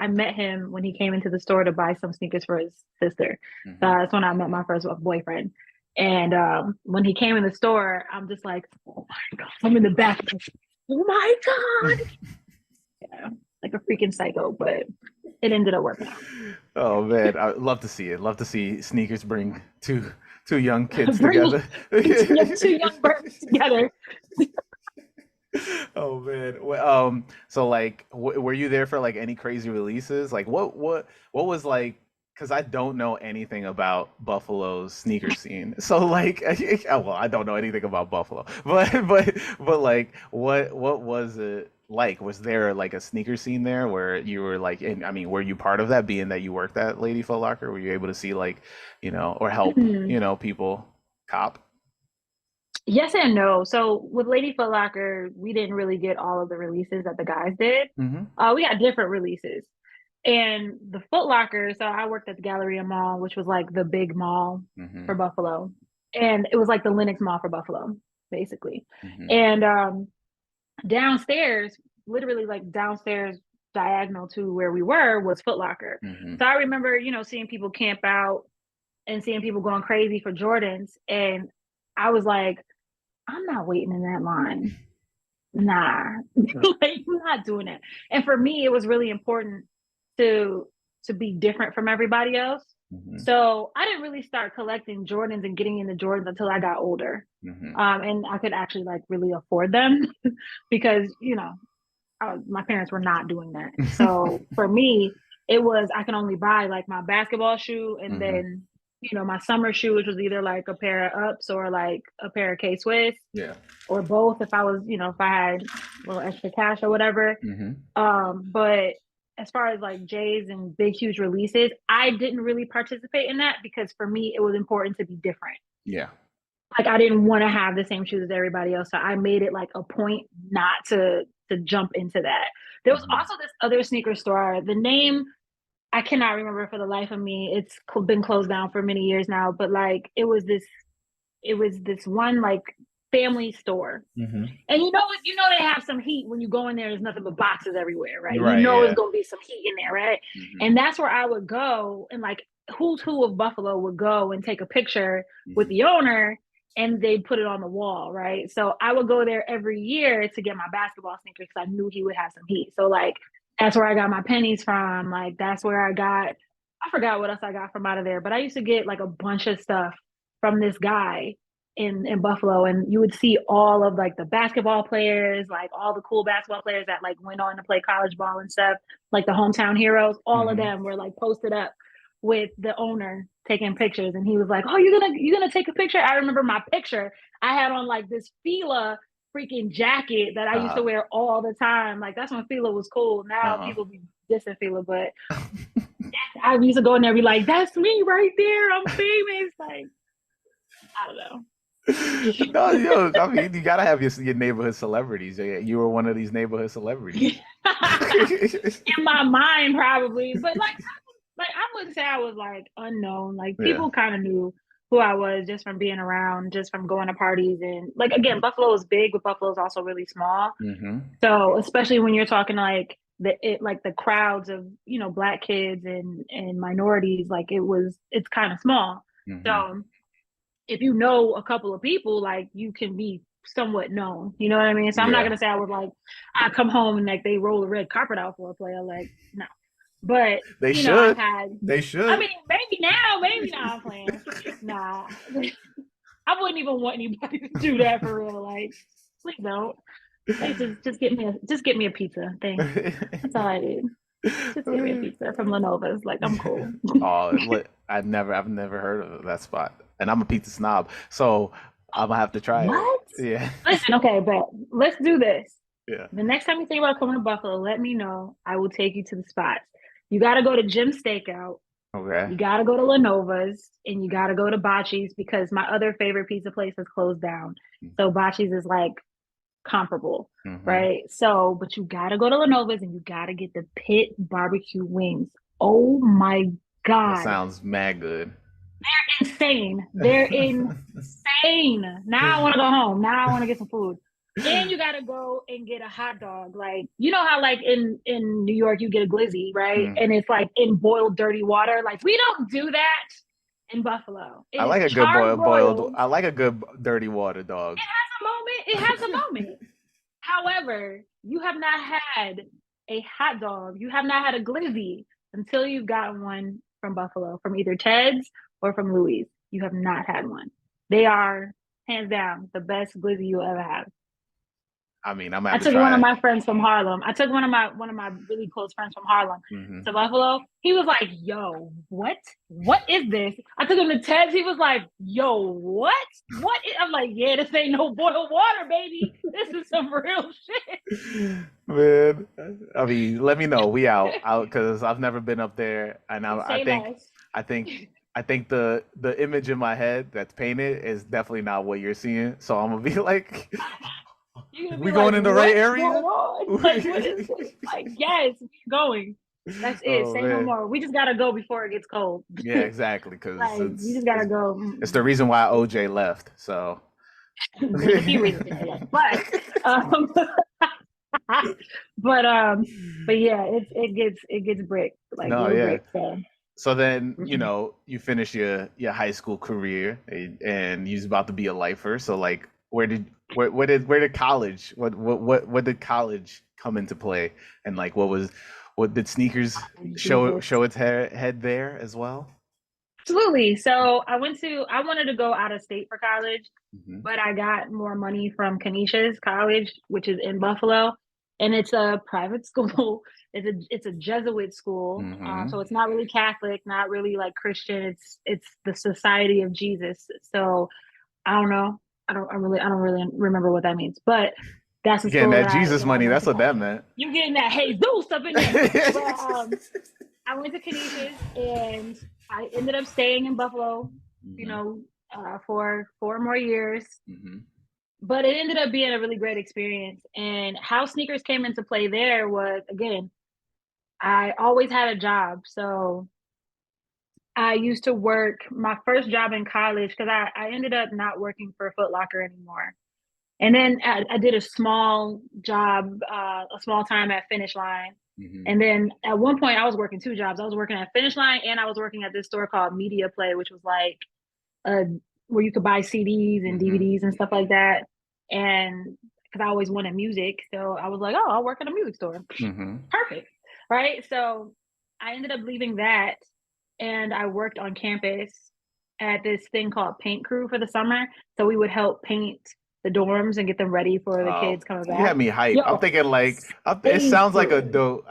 S2: met him when he came into the store to buy some sneakers for his sister. So
S1: Hmm.
S2: that's when I met my first boyfriend. And when he came in the store, I'm just like, "Oh my God." I'm in the back. "Oh my God." Yeah, like a freaking psycho, but it ended up working out.
S1: Oh man, I love to see it. Love to see sneakers bring two young kids
S2: Bringing
S1: together.
S2: two young birds together.
S1: Oh man. So like, were you there for like any crazy releases? Like, what was like? Because I don't know anything about Buffalo's sneaker scene. So like, well, I don't know anything about Buffalo, but like, what was it like? Was there like a sneaker scene there where you were like, I mean, were you part of that? Being that you worked at Lady Foot Locker, were you able to see like, or help,
S2: Mhm.
S1: people cop?
S2: Yes and no. So with Lady Foot Locker, we didn't really get all of the releases that the guys did.
S1: Mm-hmm.
S2: We got different releases. And the Foot Locker, so I worked at the Galleria Mall, which was like the big mall
S1: Mm-hmm.
S2: for Buffalo. And it was like the Lenox Mall for Buffalo, basically.
S1: Mm-hmm.
S2: And downstairs, literally like downstairs diagonal to where we were, was Foot Locker.
S1: Mm-hmm.
S2: So I remember, seeing people camp out and seeing people going crazy for Jordans. And I was like, "I'm not waiting in that line. Nah." Like, I'm not doing that. And for me, it was really important to be different from everybody else.
S1: Mm-hmm.
S2: So I didn't really start collecting Jordans and getting into Jordans until I got older.
S1: Mm-hmm.
S2: And I could actually like really afford them because, my parents were not doing that. So for me, it was, I can only buy like my basketball shoe, and
S1: Mm-hmm.
S2: then, my summer shoe, which was either like a pair of ups or like a pair of K Swiss,
S1: Yeah.
S2: or both if I was, if I had a little extra cash or whatever.
S1: Mm-hmm.
S2: But as far as like J's and big, huge releases, I didn't really participate in that because for me, it was important to be different.
S1: Yeah.
S2: Like I didn't want to have the same shoes as everybody else. So I made it like a point not to jump into that. There was also this other sneaker store. The name I cannot remember for the life of me. It's been closed down for many years now, but like it was this one like family store. And you know they have some heat when you go in there. There's nothing but boxes everywhere, right? You
S1: Right.
S2: know
S1: Yeah.
S2: it's gonna be some heat in there, right? And that's where I would go, and like who's who of Buffalo would go and take a picture with the owner, and they'd put it on the wall, right? So I would go there every year to get my basketball sneakers because I knew he would have some heat. So like that's where I got my pennies from. Like that's where I forgot what else I got from out of there, but I used to get like a bunch of stuff from this guy in Buffalo, and you would see all of like the basketball players, like all the cool basketball players that like went on to play college ball and stuff, like the hometown heroes. All of them were like posted up with the owner taking pictures, and he was like, "Oh, you're gonna take a picture?" I remember my picture. I had on like this Fila freaking jacket that I used to wear all the time. Like that's when Fila was cool. Now people be dissing Fila, but I used to go in there and be like, "That's me right there. I'm famous." Like I don't know.
S1: No, I mean, you gotta have your neighborhood celebrities. You were one of these neighborhood celebrities.
S2: In my mind, probably, but like I wouldn't say I was like unknown. Like
S1: Yeah.
S2: people kind of knew who I was just from being around, just from going to parties, and like again, Buffalo is big, but Buffalo is also really small. So especially when you're talking like like the crowds of Black kids and minorities, like it's kind of small. So if you know a couple of people, like you can be somewhat known. You know what I mean? So I'm not gonna say I was like I come home and like they roll the red carpet out for a player. Like no, but
S1: They
S2: I
S1: should.
S2: had.
S1: They should.
S2: I mean, maybe now I'm playing. Nah, I wouldn't even want anybody to do that for real. Like, please don't. Like, just get me a pizza. Thanks. That's all I did. Just give me a pizza from Lenovo's. Like I'm cool.
S1: Oh, I've never heard of that spot, and I'm a pizza snob, so I'm gonna have to try it.
S2: What?
S1: Yeah.
S2: Listen, okay, but let's do this.
S1: Yeah.
S2: The next time you think about coming to Buffalo, let me know. I will take you to the spots. You got to go to Jim's Steakout.
S1: Okay.
S2: You got to go to Lenova's, and you got to go to Bocce's because my other favorite pizza place has closed down. So Bocce's is like comparable, right? So, but you got to go to Lenova's and you got to get the pit barbecue wings. Oh my
S1: That
S2: God.
S1: sounds mad good.
S2: They're insane. They're insane. Now I want to go home. Now I want to get some food. And you gotta go and get a hot dog. Like you know how like in New York you get a glizzy, right? And it's like in boiled dirty water. Like we don't do that in Buffalo. It
S1: I
S2: is
S1: like a good
S2: boiled.
S1: I like a good dirty water dog.
S2: It has a moment. However, you have not had a hot dog. You have not had a glizzy until you've gotten one from Buffalo, from either Ted's or from Louis. You have not had one. They are hands down the best glizzy you'll ever have.
S1: I mean, I'm gonna
S2: I
S1: have to
S2: took one
S1: try
S2: of
S1: it.
S2: my friends from Harlem. I took one of my really close friends from Harlem to Buffalo. He was like, "Yo, what? What is this?" I took him to Ted's. He was like, "Yo, what? What?" I'm like, "Yeah, this ain't no boiled water, baby. This is some real shit."
S1: Man, I mean, let me know. We out because I've never been up there, and
S2: Say less.
S1: I think, I think the image in my head that's painted is definitely not what you're seeing. So I'm gonna be like, we going in the right
S2: what's
S1: area?
S2: going on? Like, what is this? Like, yes, we're going. That's it.
S1: Oh
S2: Say no
S1: man.
S2: more. We just gotta go before it gets cold.
S1: Yeah, exactly. Because
S2: Like, we just gotta go.
S1: it's the reason why OJ left. So
S2: There's a few reasons behind that, but yeah, it gets brick like
S1: no,
S2: real
S1: yeah.
S2: brick. So.
S1: So then,
S2: Mm-hmm.
S1: you finish your high school career and you're about to be a lifer. So like where did college what did college come into play? And like what did sneakers show its head there as well?
S2: Absolutely. So I wanted to go out of state for college, but I got more money from Canisius College, which is in Buffalo, and it's a private school. It's a Jesuit school, so it's not really Catholic, not really like Christian. It's the Society of Jesus. So I don't know. I don't really remember what that means, but that's the
S1: Getting
S2: school
S1: that
S2: that
S1: Jesus
S2: I
S1: money.
S2: went
S1: That's
S2: to
S1: what that
S2: college.
S1: meant.
S2: You getting that Jesus up in there? But I went to Canisius and I ended up staying in Buffalo, for 4 more years. But it ended up being a really great experience. And how sneakers came into play there was, again, I always had a job. So I used to work my first job in college because I ended up not working for Foot Locker anymore. And then I did a small job, a small time at Finish Line. And then at one point I was working 2 jobs. I was working at Finish Line and I was working at this store called Media Play, which was like where you could buy CDs and DVDs and stuff like that. And because I always wanted music, so I was like, oh, I'll work at a music store. Perfect, right? So I ended up leaving that, and I worked on campus at this thing called Paint Crew for the summer. So we would help paint the dorms and get them ready for the
S1: Oh,
S2: kids coming
S1: you
S2: back.
S1: had me hype. I'm
S2: Yo,
S1: thinking like it sounds like a
S2: safely.
S1: dope.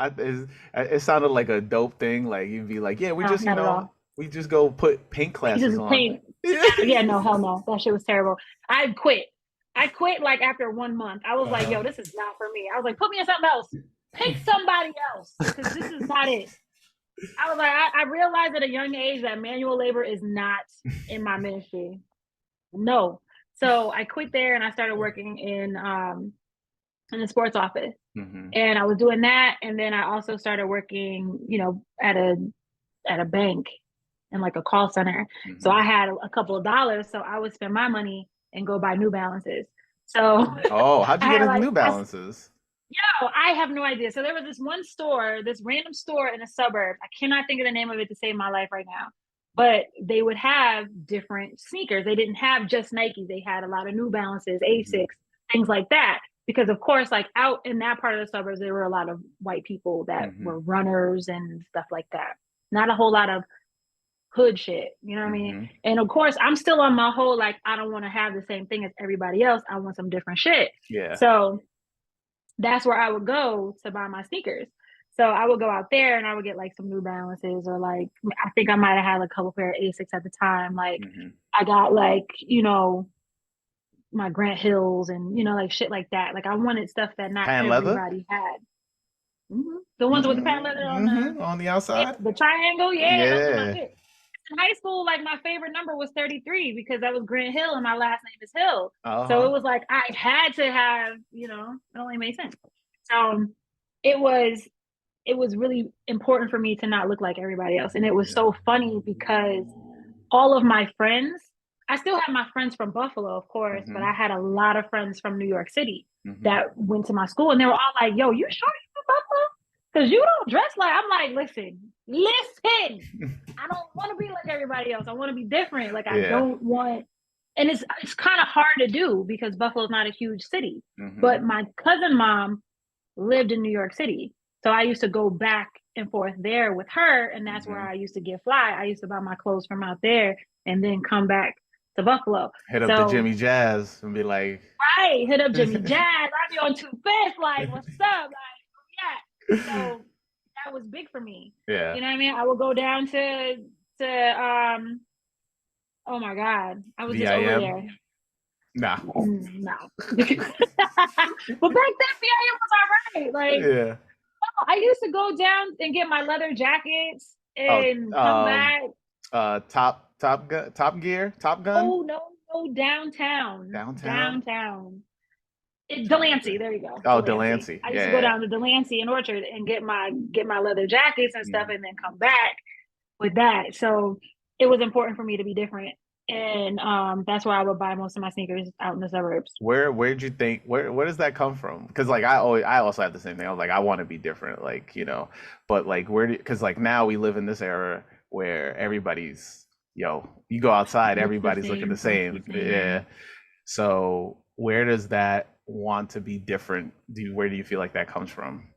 S1: It sounded like a dope thing. Like you'd be like, yeah, we
S2: No,
S1: just
S2: not at all.
S1: we just go put paint
S2: We
S1: classes
S2: just
S1: on.
S2: paint. Yeah, no, hell no. That shit was terrible. I quit. I quit like after 1 month. I was like, yo, this is not for me. I was like, put me in something else. Pick somebody else because this is not it. I was like, I realized at a young age that manual labor is not in my ministry. No. So I quit there and I started working in the sports office. And I was doing that. And then I also started working, at a bank and like a call center. So I had a couple of dollars. So I would spend my money and go buy New Balances. So
S1: Oh, how'd
S2: I
S1: you get
S2: had
S1: into
S2: like,
S1: New Balances?
S2: I have no idea. So there was this one store, this random store in a suburb. I cannot think of the name of it to save my life right now. But they would have different sneakers. They didn't have just Nike. They had a lot of New Balances, Asics, things like that. Because of course, like out in that part of the suburbs, there were a lot of white people that were runners and stuff like that. Not a whole lot of hood shit. You know what I mean? And of course, I'm still on my whole, like, I don't want to have the same thing as everybody else. I want some different shit.
S1: Yeah.
S2: So that's where I would go to buy my sneakers. So I would go out there and I would get like some New Balances or like, I think I might have had a couple pair of Asics at the time. Like I got like, my Grant Hills and, like shit like that. Like I wanted stuff that not
S1: Patent leather?
S2: everybody had. The ones with the patent leather
S1: On the outside?
S2: the triangle. Yeah, those were my
S1: Yeah.
S2: shit. In high school, like my favorite number was 33 because that was Grant Hill and my last name is Hill. So it was like I had to have, it only made sense. So it was really important for me to not look like everybody else. And it was so funny because all of my friends, I still have my friends from Buffalo, of course, but I had a lot of friends from New York City that went to my school and they were all like, yo, you sure you from Buffalo? Because you don't dress like, I'm like, listen. I don't want to be like everybody else. I want to be different. Like I don't want, and it's kind of hard to do because Buffalo's not a huge city. But my cousin mom lived in New York City. So I used to go back and forth there with her. And that's where I used to get fly. I used to buy my clothes from out there and then come back to Buffalo.
S1: Hit up the Jimmy Jazz and be like,
S2: right, hit up Jimmy Jazz. I'd be on 2 Fifth, like, what's up? Like, yeah. So that was big for me.
S1: Yeah.
S2: You know what I mean? I would go down to oh my God. I was just over there.
S1: Nah.
S2: No. But back then VIM was all right. Like I used to go down and get my leather jackets and come back.
S1: Top Gun?
S2: Oh no, downtown. Delancey, there you go.
S1: Oh, Delancey.
S2: I used to go down to Delancey and Orchard and get my leather jackets and stuff and then come back with that. So it was important for me to be different. And that's where I would buy most of my sneakers out in the suburbs.
S1: Where'd you think where does that come from? Because like I also have the same thing. I was like, I want to be different, like, but like because like now we live in this era where everybody's you go outside, everybody's looking the same. Yeah. So where does that want to be different? Where do you feel like that comes from?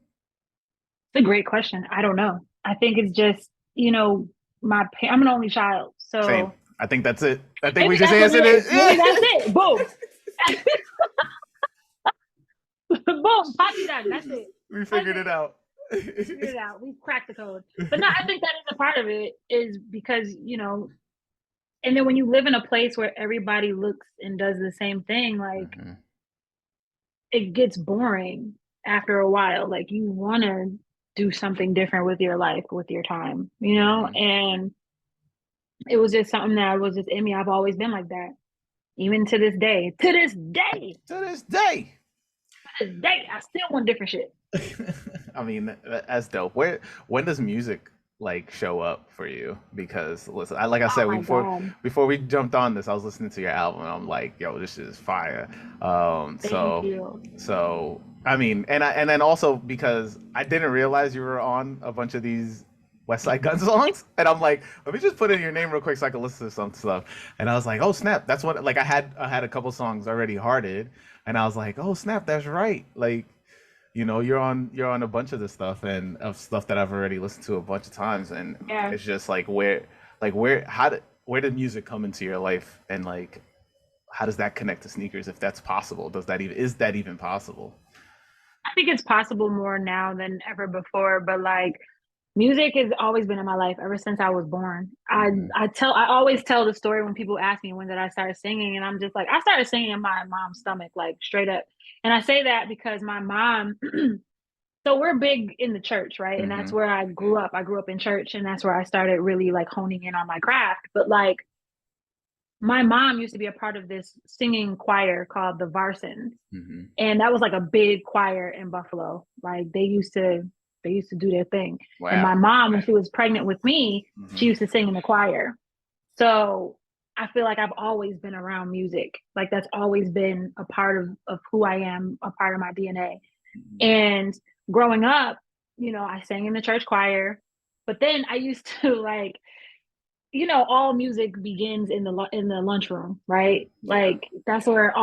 S2: It's a great question. I don't know. I think it's just, I'm an only child. So
S1: same. I think that's it. I think we just answered it.
S2: Maybe that's it. Boom. Boom. Poppy done. That's it.
S1: We figured it out.
S2: We figured it out. We cracked the code. But no, I think that is a part of it is because, and then when you live in a place where everybody looks and does the same thing, like it gets boring after a while. Like you want to do something different with your life, with your time, you know? And it was just something that was just in me. I've always been like that. Even to this day. To this day.
S1: To this day.
S2: To this day. I still want different shit.
S1: I mean, that's dope. When does music like show up for you? Because listen, like I said before we jumped on this, I was listening to your album and I'm like, yo, this is fire.
S2: Thank you.
S1: So I mean, and then also because I didn't realize you were on a bunch of these Westside Gunn songs, and I'm like, let me just put in your name real quick so I can listen to some stuff. And I was like, oh snap, that's what like I had a couple songs already hearted, and I was like, oh snap, that's right, like you're on a bunch of this stuff and of stuff that I've already listened to a bunch of times, and it's just like where did music come into your life, and like how does that connect to sneakers, if that's possible? Is that even possible?
S2: I think it's possible more now than ever before, but like music has always been in my life ever since I was born. I always tell the story when people ask me when did I start singing, and I'm just like, I started singing in my mom's stomach, like straight up. And I say that because my mom so we're big in the church, right? And that's where I grew up. I grew up in church, and that's where I started really like honing in on my craft. But like my mom used to be a part of this singing choir called the Varsons. And that was like a big choir in Buffalo. Like they used to do their thing. Wow. And my mom, when she was pregnant with me, she used to sing in the choir. So I feel like I've always been around music. Like that's always been a part of who I am, a part of my DNA. And growing up, I sang in the church choir, but then I used to like, all music begins in the lunchroom, right? Like that's where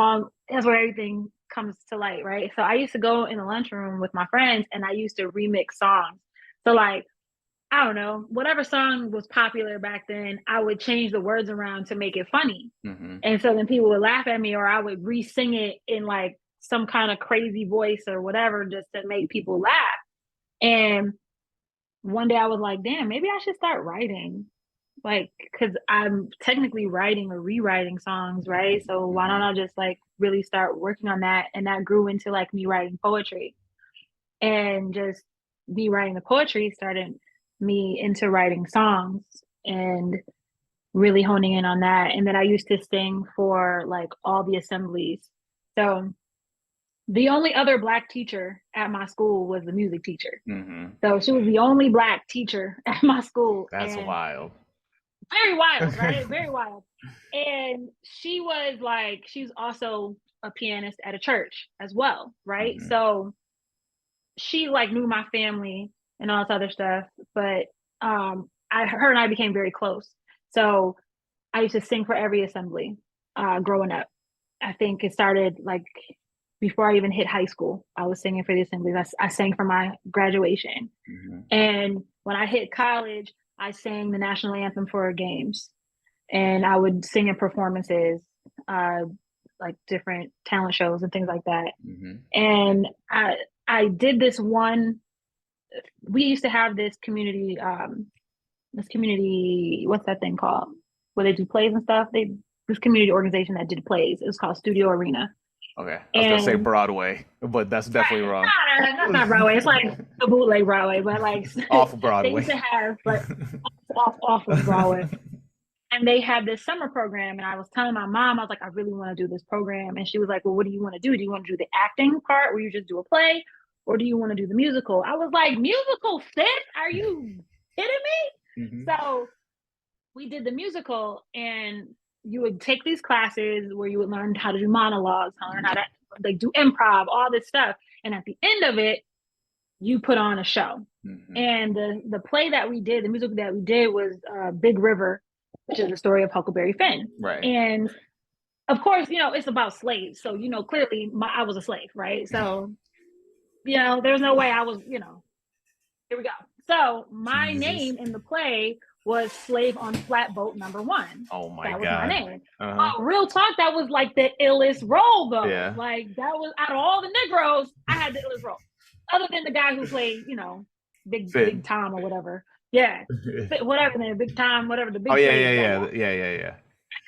S2: everything comes to light, right? So I used to go in the lunchroom with my friends and I used to remix songs. So like, I don't know, whatever song was popular back then, I would change the words around to make it funny. And so then people would laugh at me, or I would re-sing it in like some kind of crazy voice or whatever, just to make people laugh. And one day I was like, damn, maybe I should start writing. Like, because I'm technically writing or rewriting songs, right? So why don't I just like really start working on that? And that grew into like me writing poetry. And just me writing the poetry started me into writing songs and really honing in on that. And then I used to sing for like all the assemblies. So the only other Black teacher at my school was the music teacher. So she was the only Black teacher at my school.
S1: That's wild.
S2: Very wild, right? Very wild. And she was also a pianist at a church as well, right? So she like knew my family and all this other stuff, but her and I became very close. So I used to sing for every assembly growing up. I think it started like before I even hit high school. I was singing for the assemblies. I sang for my graduation. And when I hit college, I sang the national anthem for our games, and I would sing in performances, like different talent shows and things like that. And I did this one. We used to have this community, what's that thing called? Where they do plays and stuff. This community organization that did plays. It was called Studio Arena.
S1: Okay, I was gonna say Broadway, but that's definitely wrong.
S2: That's not Broadway. It's like the bootleg Broadway, but like
S1: off Broadway.
S2: They used to have like off of Broadway. And they had this summer program, and I was telling my mom, I was like, I really want to do this program. And she was like, well, what do you want to do? Do you want to do the acting part where you just do a play, or do you want to do the musical? I was like, musical, sis? Are you kidding me? So we did the musical, and you would take these classes where you would learn how to do monologues, learn how to like do improv, all this stuff. And at the end of it, you put on a show. And the play that we did, the musical that we did was Big River, which is the story of Huckleberry Finn.
S1: Right.
S2: And of course, it's about slaves. So, clearly I was a slave, right? So, there's no way I was, here we go. So my name in the play was Slave on Flatboat Number 1.
S1: Oh my God.
S2: That was my name. Real talk, that was like the illest role though.
S1: Yeah.
S2: Like that was, out of all the Negroes, I had the illest role. Other than the guy who played, Big Tom or whatever. Yeah. Whatever name, Big Tom, whatever the big
S1: yeah.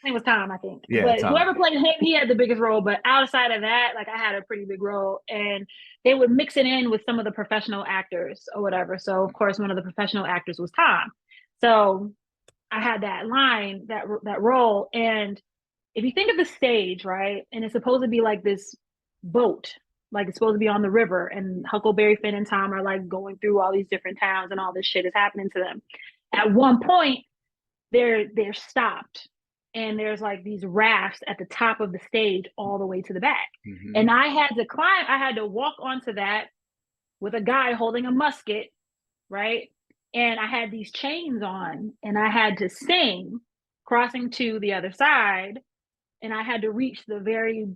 S2: name was Tom, I think.
S1: Yeah,
S2: but
S1: Tom.
S2: whoever played him, he had the biggest role. But outside of that, like I had a pretty big role, and they would mix it in with some of the professional actors or whatever. So of course, one of the professional actors was Tom. So I had that line, that role, and if you think of the stage, right, and it's supposed to be like this boat, like it's supposed to be on the river, and Huckleberry Finn and Tom are like going through all these different towns, and all this shit is happening to them. At one point, they're stopped, and there's like these rafts at the top of the stage all the way to the back. Mm-hmm. And I had to walk onto that with a guy holding a musket, right? And I had these chains on, and I had to sing crossing to the other side, and I had to reach the very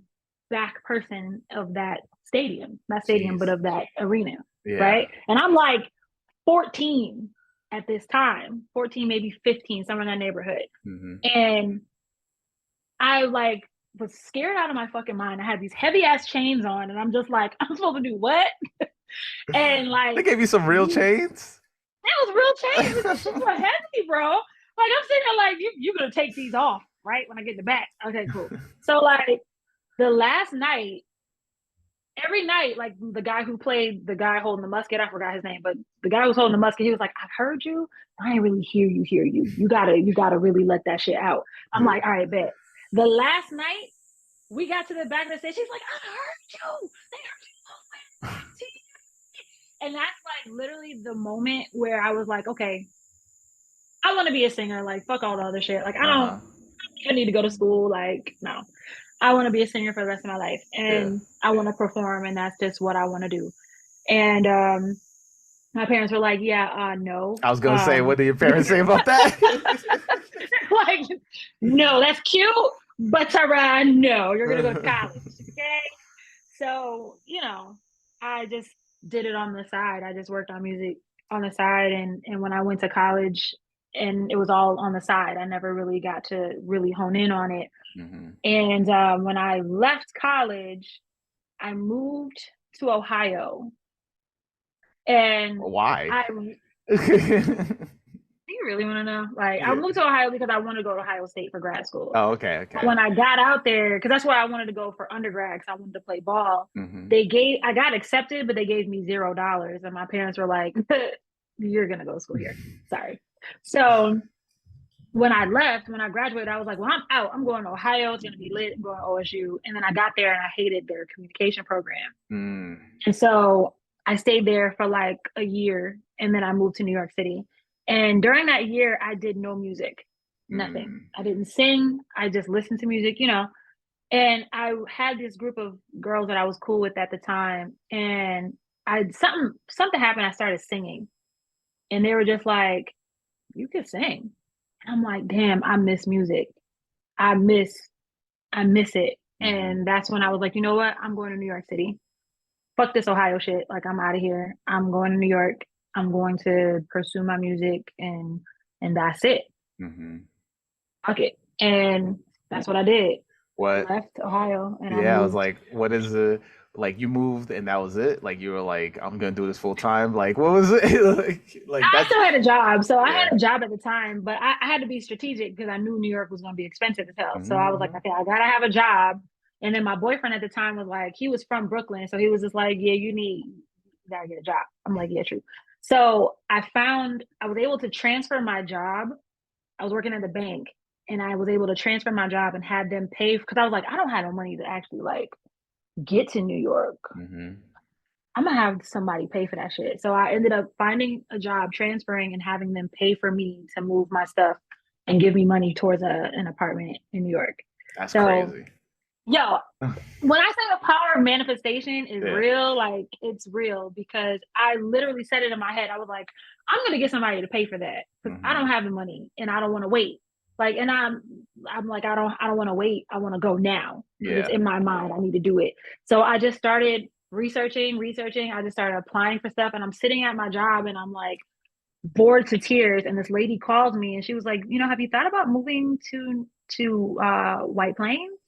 S2: back person of that stadium, not stadium, but of that arena, right? And I'm like 14 at this time, 14, maybe 15, somewhere in that neighborhood. Mm-hmm. And I like was scared out of my fucking mind. I had these heavy ass chains on, and I'm just like, I'm supposed to do what? And like,
S1: they gave you some real chains?
S2: That was real chains. This shit was heavy, bro. Like I'm sitting there like, you're gonna take these off, right? When I get in the back. Okay, cool. So like the last night, every night, like the guy who played the guy holding the musket, I forgot his name, but the guy who was holding the musket, he was like, I heard you. I ain't really hear you. You gotta really let that shit out. I'm like, all right, bet. The last night, we got to the back of the stage. She's like, I heard you. They heard you. And that's like literally the moment where I was like, okay, I want to be a singer. Like, fuck all the other shit. Like, I don't need to go to school. Like, no. I want to be a singer for the rest of my life, and I want to perform, and that's just what I want to do. And my parents were like, no.
S1: I was going to say, what did your parents say about that?
S2: Like, no, that's cute, but Tara, no, you're going to go to college, okay? So, I just did it on the side. I just worked on music on the side, and when I went to college, and it was all on the side, I never really got to really hone in on it. Mm-hmm. And when I left college, I moved to Ohio. And
S1: why?
S2: Do you really want to know? Like, I moved to Ohio because I wanted to go to Ohio State for grad school.
S1: Oh, okay.
S2: But when I got out there, because that's where I wanted to go for undergrad, because I wanted to play ball. Mm-hmm. I got accepted, but they gave me $0, and my parents were like, "You're gonna go to school here." Sorry. So when I graduated, I was like, well, I'm out. I'm going to Ohio. It's going to be lit. I'm going to OSU. And then I got there and I hated their communication program. Mm. And so I stayed there for like a year, and then I moved to New York City. And during that year, I did no music, nothing. I didn't sing. I just listened to music, And I had this group of girls that I was cool with at the time. And something happened. I started singing. And they were just like, you could sing. I'm like, damn, I miss music. I miss it. Mm-hmm. And that's when I was like, you know what? I'm going to New York City. Fuck this Ohio shit. Like, I'm out of here. I'm going to New York. I'm going to pursue my music, and that's it. Mm-hmm. Fuck it. And that's what I did.
S1: What?
S2: I left Ohio. And
S1: I was like, what is the... Like, you moved and that was it? Like, you were like, I'm going to do this full time? Like, what was it?
S2: I still had a job. So I had a job at the time, but I had to be strategic because I knew New York was going to be expensive as hell. Mm-hmm. So I was like, okay, I got to have a job. And then my boyfriend at the time was like, he was from Brooklyn. So he was just like, yeah, you got to get a job. I'm like, yeah, true. So I was able to transfer my job. I was working at the bank, and I was able to transfer my job and had them pay, because I was like, I don't have no money to actually like get to New York. Mm-hmm. I'm gonna have somebody pay for that shit. So I ended up finding a job, transferring, and having them pay for me to move my stuff and give me money towards an apartment in New York.
S1: That's crazy.
S2: Yo, when I say the power of manifestation is real, like, it's real, because I literally said it in my head. I was like, I'm gonna get somebody to pay for that, because I don't have the money and I don't want to wait. Like, and I'm like, I don't want to wait. I want to go now. Yeah. It's in my mind. I need to do it. So I just started researching. I just started applying for stuff, and I'm sitting at my job, and I'm like bored to tears. And this lady calls me, and she was like, have you thought about moving to White Plains?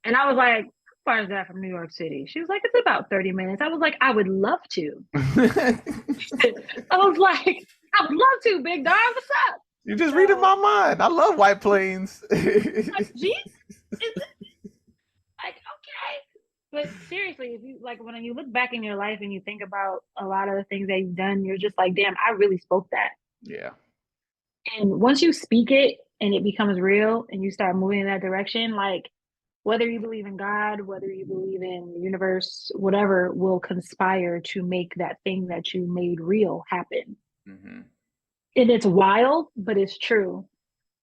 S2: And I was like, how far is that from New York City? She was like, it's about 30 minutes. I was like, I would love to. I was like, I would love to, big dog. What's up?
S1: You just reading
S2: So,
S1: my mind. I love White Plains.
S2: like, geez, is it like okay? But seriously, if you like when you look back in your life and you think about a lot of the things that you've done, you're just like, damn, I really spoke that.
S1: Yeah.
S2: And once you speak it and it becomes real and you start moving in that direction, like whether you believe in God, whether you believe in the universe, whatever will conspire to make that thing that you made real happen.
S1: Mm-hmm.
S2: And it's wild, but it's true.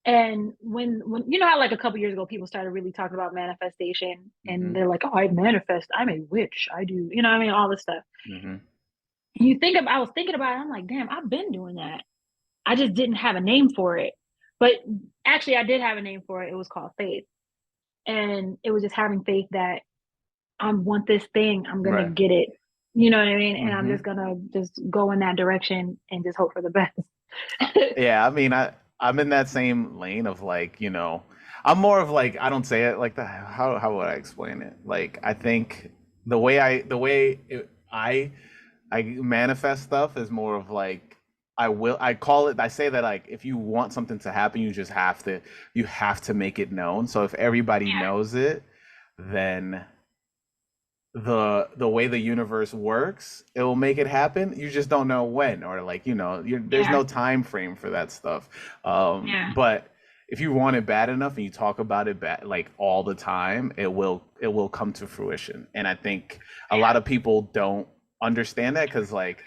S2: And when you know how like a couple years ago people started really talking about manifestation and
S1: Mm-hmm.
S2: they're like, oh, I manifest, I'm a witch, I do, you know what I mean, all this stuff.
S1: Mm-hmm.
S2: You think about I was thinking about it, I'm like, damn, I've been doing that. I just didn't have a name for it. But actually I did have a name for it. It was called faith. And it was just having faith that I want this thing, I'm gonna
S1: Right.
S2: get it. You know what I mean? And I'm
S1: Mm-hmm.
S2: just gonna just go in that direction and just hope for the best.
S1: Yeah, I mean, I'm in that same lane of like, I'm more of like I don't say it like that. How would I explain it? Like I think the way I manifest stuff is more of like I say that like if you want something to happen, you have to make it known. So if everybody knows it, then the way the universe works, it will make it happen. You just don't know when, or like there's
S2: Yeah,
S1: no time frame for that stuff.
S2: yeah,
S1: But if you want it bad enough and you talk about it like all the time, it will come to fruition. And I think a lot of people don't understand that because like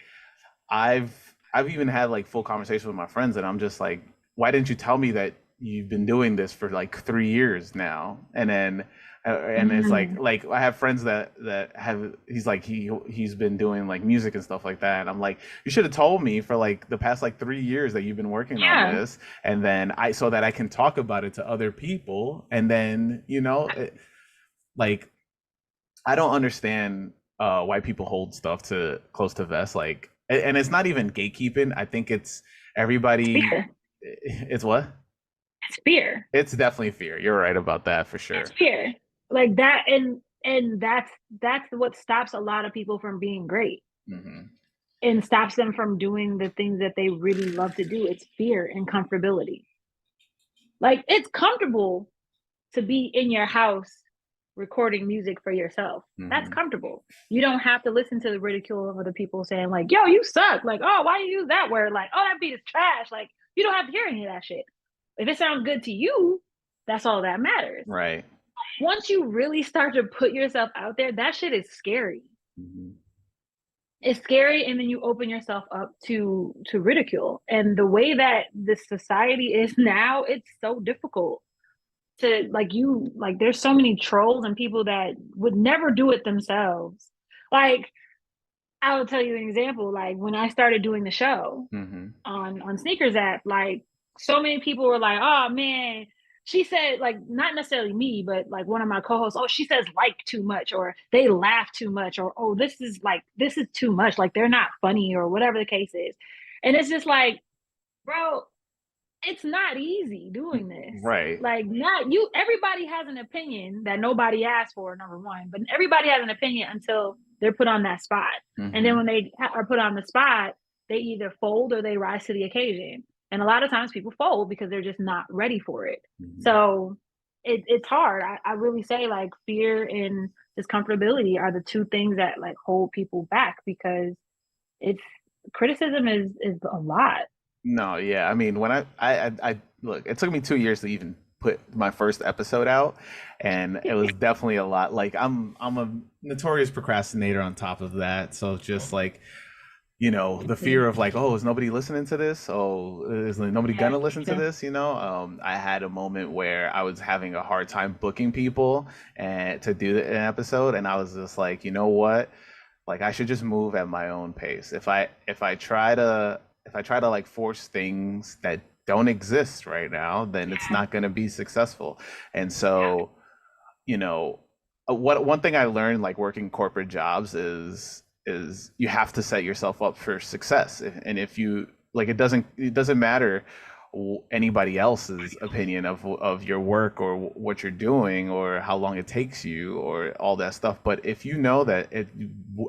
S1: I've I've even had like full conversations with my friends, and I'm just like, why didn't you tell me that you've been doing this for like 3 years now? And it's
S2: mm,
S1: like I have friends that have he's like he's been doing like music and stuff like that. And I'm like, you should have told me for like the past like 3 years that you've been working on
S2: yeah.
S1: this, and then I so that I can talk about it to other people, and then like I don't understand why people hold stuff to close to vest. Like, and it's not even gatekeeping. I think it's
S2: It's
S1: everybody.
S2: fear.
S1: It's what?
S2: It's fear.
S1: It's definitely fear. You're right about that for
S2: It's
S1: sure.
S2: fear. Like that, and that's what stops a lot of people from being great
S1: Hmm.
S2: and stops them from doing the things that they really love to do. It's fear and comfortability. Like it's comfortable to be in your house recording music for yourself. That's
S1: Hmm.
S2: comfortable. You don't have to listen to the ridicule of other people saying like, "Yo, you suck." Like, "Oh, why do you use that word?" Like, "Oh, that beat is trash." Like, you don't have to hear any of that shit. If it sounds good to you, that's all that matters.
S1: Right.
S2: Once you really start to put yourself out there, that shit is scary.
S1: Hmm.
S2: It's scary, and then you open yourself up to ridicule. And the way that this society is now, it's so difficult to like there's so many trolls and people that would never do it themselves. Like I will tell you an example. Like when I started doing the show
S1: Hmm.
S2: on Sneakers app, like so many people were like, "Oh man," she said, like not necessarily me, but like one of my co-hosts. "Oh, she says like too much, or they laugh too much, or oh, this is too much. Like they're not funny, or whatever the case is." And it's just like, bro, it's not easy doing this.
S1: Right.
S2: Like, not you, everybody has an opinion that nobody asked for, number one, but everybody has an opinion until they're put on that spot. And then
S1: Hmm.
S2: when they are put on the spot, they either fold or they rise to the occasion. And a lot of times people fold because they're just not ready for it.
S1: Hmm.
S2: So it's hard. I really say like fear and discomfortability are the two things that like hold people back because it's criticism is a lot.
S1: No, yeah. I mean, when I look, it took me 2 years to even put my first episode out, and it was definitely a lot. Like I'm a notorious procrastinator on top of that. So it's just like, the fear of like, oh, is nobody listening to this? Oh, is nobody
S2: Yeah,
S1: gonna
S2: me
S1: listen to
S2: too.
S1: this? I had a moment where I was having a hard time booking people and to do an episode, and I was just like, you know what? Like I should just move at my own pace. If I try to like force things that don't exist right now, then it's
S2: Yeah.
S1: not going to be successful. And
S2: Yeah.
S1: so, you know, what one thing I learned like working corporate jobs is you have to set yourself up for success. And if you like, it doesn't matter anybody else's opinion of your work or what you're doing or how long it takes you or all that stuff. But if you know that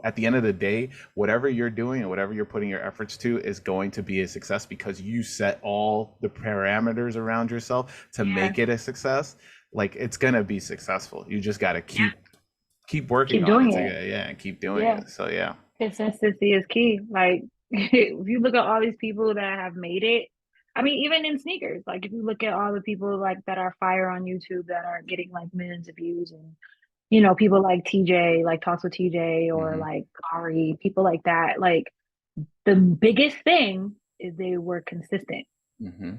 S1: at the end of the day, whatever you're doing and whatever you're putting your efforts to is going to be a success because you set all the parameters around yourself to make it a success, like it's gonna be successful. You just got to keep working
S2: Keep
S1: on it
S2: doing
S1: to
S2: it.
S1: yeah, and keep doing
S2: Yeah.
S1: it. So yeah.
S2: Consistency is key. Like if you look at all these people that have made it, I mean, even in sneakers, like if you look at all the people like that are fire on YouTube that are getting like millions of views and people like TJ, like Talks with TJ or
S1: Hmm.
S2: like Kari, people like that, like the biggest thing is they were consistent.
S1: Hmm.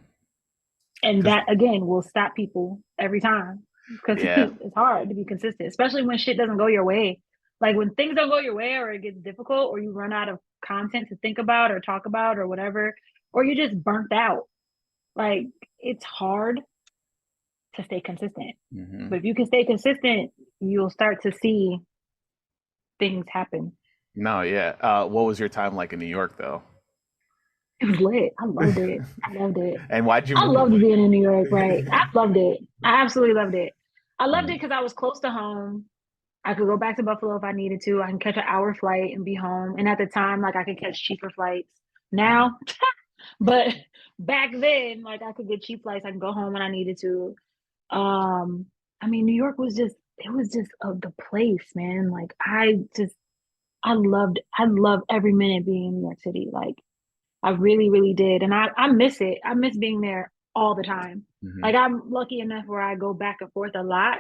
S2: And
S1: Because
S2: that again will stop people every time because
S1: yeah.
S2: it's hard to be consistent, especially when shit doesn't go your way. Like when things don't go your way or it gets difficult or you run out of content to think about or talk about or whatever, or you're just burnt out. Like it's hard to stay consistent.
S1: Hmm.
S2: But if you can stay consistent, you'll start to see things happen.
S1: No, yeah. What was your time like in New York though?
S2: It was lit. I loved it. I loved it.
S1: And why'd you
S2: I
S1: move?
S2: loved being in New York, right? I loved it. I absolutely loved it. I loved it
S1: Mm.
S2: because I was close to home. I could go back to Buffalo if I needed to. I can catch an hour flight and be home. And at the time, like I could catch cheaper flights now, but back then, like I could get cheap flights. I can go home when I needed to. Um, I mean, New York was just it was just the place, man. Like I loved every minute being in New York City. Like I really, really did. And I miss it. I miss being there all the time.
S1: Hmm.
S2: Like I'm lucky enough where I go back and forth a lot.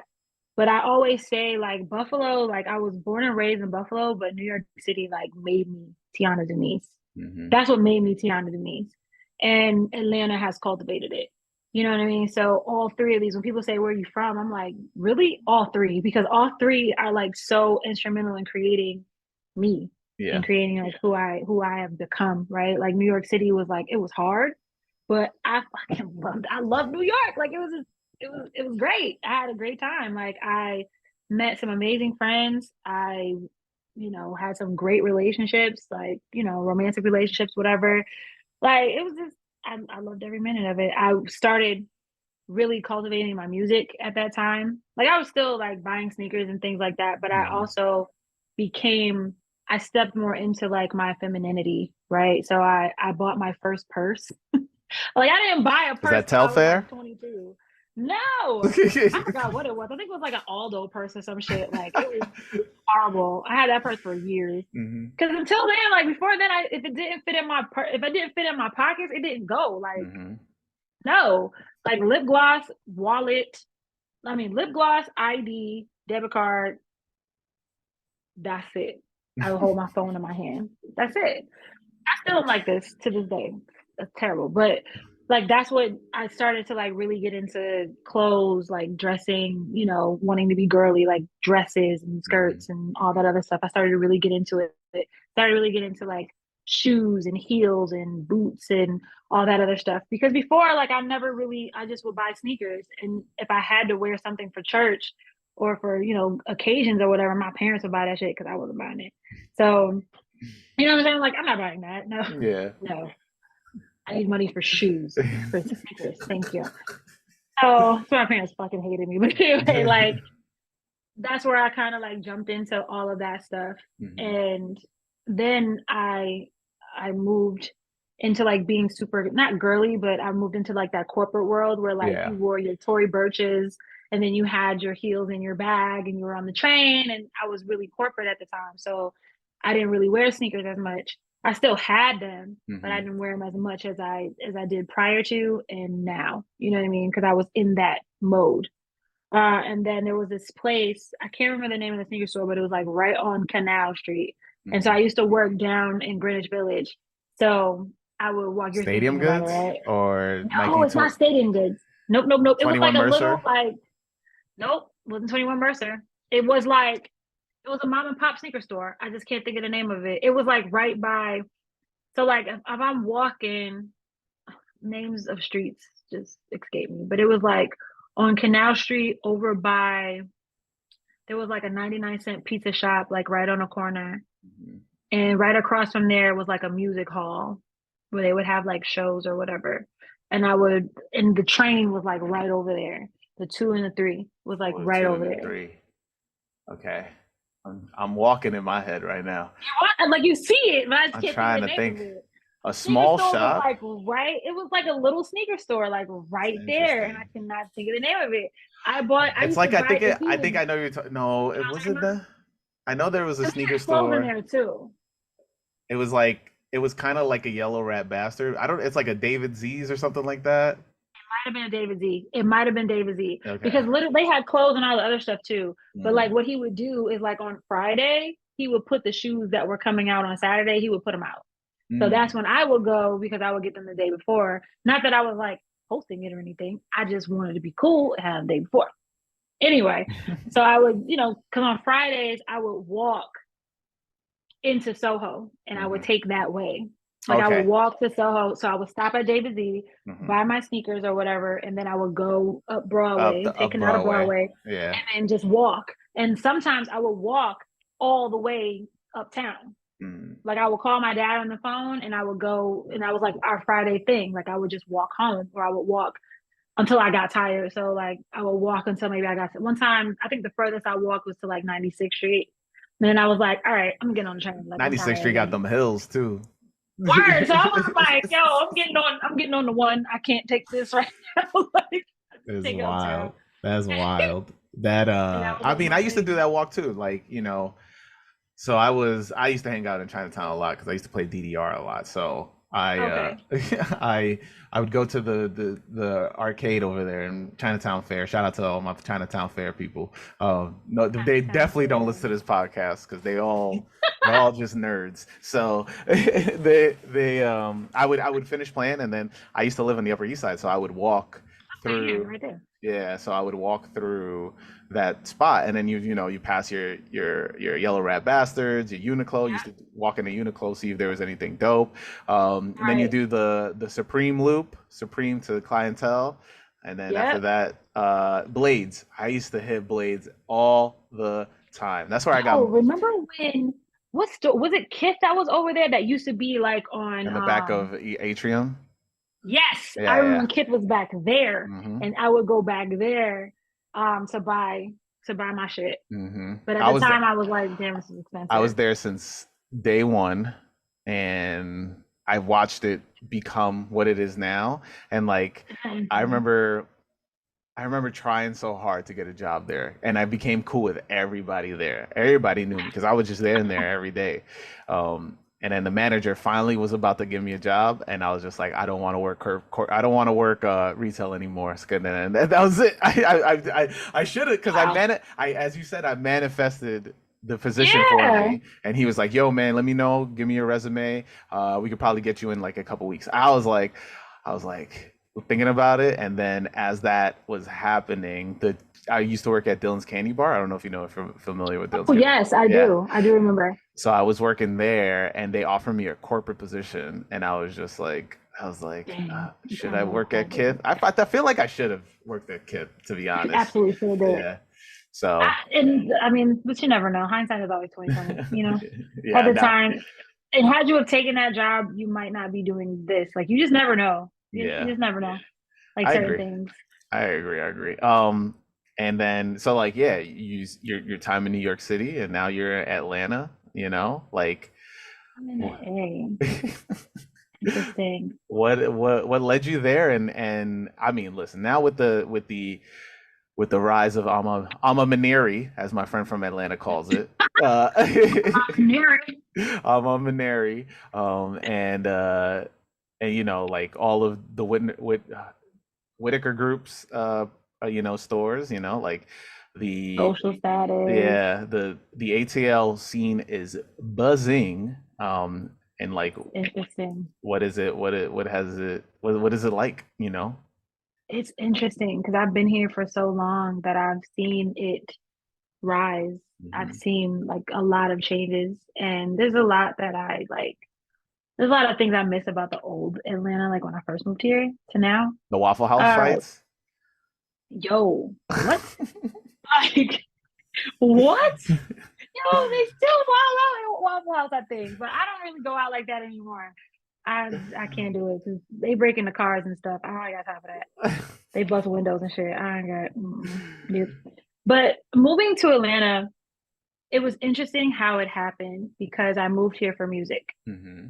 S2: But I always say like Buffalo, like I was born and raised in Buffalo, but New York City like made me Tiona Deniece.
S1: Hmm.
S2: That's what made me Tiona Deniece. And Atlanta has cultivated it. You know what I mean? So all three of these, when people say where are you from, I'm like, really? All three, because all three are like so instrumental in creating me
S1: Yeah.
S2: and creating like who I have become, right? Like New York City was like it was hard, but I loved New York. Like it was great. I had a great time. Like I met some amazing friends. I had some great relationships, like, romantic relationships, whatever. Like it was just I loved every minute of it. I started really cultivating my music at that time. Like I was still like buying sneakers and things like that, but I
S1: Hmm.
S2: also became I stepped more into like my femininity, right? So I bought my first purse. Like I didn't buy a
S1: Was
S2: purse
S1: that
S2: till I was like
S1: Telfair?
S2: 22. No. I forgot what it was. I think it was like an Aldo purse or some shit. Like it was horrible. I had that purse for years.
S1: Hmm.
S2: Cause until then, like before then, if it didn't fit in if it didn't fit in my pockets, it didn't go. Like
S1: Hmm.
S2: no, like lip gloss, wallet. I mean, lip gloss, ID, debit card. That's it. I would hold my phone in my hand. That's it. I still am like this to this day. That's terrible. But like that's what I started to like really get into clothes, like dressing, wanting to be girly, like dresses and
S1: Hmm.
S2: skirts and all that other stuff. I started to really get into it. Started to really get into like shoes and heels and boots and all that other stuff. Because before, like I just would buy sneakers. And if I had to wear something for church or for, occasions or whatever, my parents would buy that shit because I wasn't buying it. So you know what I'm saying? Like, I'm not buying that. No,
S1: Yeah.
S2: no. I need money for shoes, for sneakers. Thank you. So my parents fucking hated me. But anyway, like that's where I kind of like jumped into all of that stuff.
S1: Hmm.
S2: And then I moved into like being super not girly, but I moved into like that corporate world where like
S1: Yeah.
S2: you wore your Tory Burches and then you had your heels in your bag and you were on the train. And I was really corporate at the time. So I didn't really wear sneakers as much. I still had them, but I
S1: Hmm.
S2: didn't wear them as much as I did prior to and now. You know what I mean? Because I was in that mode. And then there was this place, I can't remember the name of the sneaker store, but it was like right on Canal Street. And so
S1: Hmm.
S2: I used to work down in Greenwich Village. So I would walk, you're
S1: Stadium
S2: thinking about it,
S1: goods
S2: right?
S1: or
S2: No, it's not Stadium Goods. Nope, nope, nope. It was like
S1: 21
S2: a little
S1: Mercer?
S2: like, nope, it wasn't 21 Mercer. It was a mom and pop sneaker store. I just can't think of the name of it. It was like right by, so like if I'm walking, names of streets just escape me, but it was like on Canal Street over by there was like a 99-cent pizza shop like right on the corner,
S1: Hmm.
S2: and right across from there was like a music hall where they would have like shows or whatever. and the train was like right over there. The 2 and the 3 was like
S1: Oh, the
S2: right
S1: two
S2: over
S1: and the
S2: there.
S1: three. Okay. I'm walking in my head right now.
S2: And like you see it, but I just
S1: I'm
S2: can't think of
S1: trying
S2: the
S1: to
S2: name of
S1: think.
S2: it.
S1: A
S2: Sneaker
S1: small
S2: store was
S1: shop.
S2: like right. It was like a little sneaker store, like
S1: It's
S2: right there, and I
S1: interesting.
S2: cannot think of the name of it. I
S1: It's
S2: used to
S1: like
S2: buy if he
S1: I
S2: was,
S1: think I know you're talking. No,
S2: you know
S1: it
S2: what I'm
S1: wasn't
S2: talking about?
S1: the. I know there was a
S2: Because he
S1: sneaker
S2: had clothes in
S1: store.
S2: there too.
S1: It was like it was kind of like a yellow rat bastard. I don't. It's like a David Z's or something like that.
S2: Might have been a David Z. It might have been David Z
S1: Okay.
S2: because literally they had clothes and all the other stuff too. But like
S1: Mm,
S2: what he would do is like on Friday, he would put the shoes that were coming out on Saturday, he would put them out. So that's
S1: mm.
S2: when I would go because I would get them the day before. Not that I was like posting it or anything. I just wanted to be cool and have the day before. Anyway, so I would, because on Fridays I would walk into Soho and I would
S1: Hmm.
S2: take that way. Like I would
S1: Okay.
S2: walk to Soho. So I would stop at David Z,
S1: Hmm.
S2: buy my sneakers or whatever, and then I would go up
S1: Up
S2: Broadway,
S1: the up
S2: taking out of
S1: Broadway.
S2: Broadway,
S1: Yeah.
S2: and then just walk. And sometimes I would walk all the way uptown.
S1: Mm.
S2: Like I would call my dad on the phone and I would go, and that was like our Friday thing. Like I would just walk home or I would walk until I got tired. So like I would walk until maybe I got one time. I think the furthest I walked was to like 96th Street. And then I was like, all right, I'm getting on the train. Like I'm
S1: 96th
S2: tired.
S1: Street got
S2: And
S1: them hills too.
S2: word. So I was like, yo, I'm getting on the one. I can't take this right now. Like
S1: It's
S2: take it uptown.
S1: wild. That's wild. That
S2: And that was
S1: I
S2: like
S1: mean
S2: my
S1: I used to do
S2: thing.
S1: that walk too. Like, so I used to hang out in Chinatown a lot because I used to play DDR a lot. So
S2: Okay.
S1: I I would go to the arcade over there in Chinatown Fair. Shout out to all my Chinatown Fair people. No, they
S2: Chinatown
S1: definitely don't
S2: Fair.
S1: listen to this podcast because they're all just nerds. So I would finish playing and then I used to live on the Upper East Side, so I would walk
S2: Okay, yeah,
S1: through.
S2: right there.
S1: Yeah, so I would walk through that spot, and then you pass your yellow rat bastards, your Uniqlo. Used to walk into Uniqlo, see if there was anything dope, and then you
S2: Right.
S1: do the Supreme loop, Supreme to clientele, and then after
S2: Yep.
S1: that, Blades. I used to hit Blades all the time. That's where I got
S2: Yo, remember when was it Kith that was over there that used to be like on
S1: in the back of Atrium.
S2: yes, I
S1: Yeah,
S2: remember
S1: yeah.
S2: when Kith was back there and I would go back there to buy my shit. But at
S1: I
S2: the
S1: was
S2: time I was like, damn, this is
S1: I was
S2: expensive.
S1: there since day one, and I watched it become what it is now. And like, I
S2: Mhm.
S1: remember, I remember trying so hard to get a job there, and I became cool with everybody there. Everybody knew me because I was just there and there every day. And then the manager finally was about to give me a job, and I was just like, I don't want to work I don't want to work retail anymore. And that was it. I should have because
S2: Wow.
S1: I as you said I manifested the position for
S2: Yeah.
S1: me, and he was like, "Yo, man, let me know. Give me your resume. We could probably get you in like a couple weeks." I was like thinking about it, and then as that was happening, the I used to work at Dylan's Candy Bar. I don't know if you know if you're familiar with Dylan's
S2: Oh
S1: Candy.
S2: yes, I
S1: Yeah.
S2: do. I do remember.
S1: So I was working there, and they offered me a corporate position, and I was like,
S2: Dang. You
S1: should
S2: kind
S1: I
S2: of
S1: work at
S2: had
S1: Kith? I feel like I should have worked at Kith, to be
S2: you
S1: honest.
S2: absolutely should have did.
S1: Yeah. So,
S2: And I mean, but you never know. Hindsight is always 2020, you know? At
S1: yeah,
S2: the
S1: now,
S2: time, and had you have taken that job, you might not be doing this. Like you just never know. You
S1: yeah,
S2: just never know. Like
S1: I
S2: certain
S1: agree.
S2: things.
S1: I agree. I agree. And then so like, yeah, you use your time in New York City, and now you're in Atlanta. Like,
S2: I'm in the A. Interesting.
S1: what led you there? And I mean, listen, now with the rise of Alma Maneri, as my friend from Atlanta calls it,
S2: Neri.
S1: Alma Maneri, and like all of the Whitaker Group's stores, like the
S2: Social status.
S1: yeah, the ATL scene is buzzing. And like,
S2: Interesting.
S1: what is it? What is it like?
S2: It's interesting because I've been here for so long that I've seen it rise. I've
S1: Hmm.
S2: seen like a lot of changes, and there's a lot that I like. There's a lot of things I miss about the old Atlanta, like when I first moved here to now.
S1: The Waffle House
S2: Uh,
S1: fights.
S2: yo, what? Like, what? Yo, they still wild out at Waffle House, I think, but I don't really go out like that anymore. I can't do it because they break into cars and stuff. I ain't got time for that. They bust windows and shit. I ain't got. Yep. But moving to Atlanta, it was interesting how it happened because I moved here for music.
S1: Mm-hmm.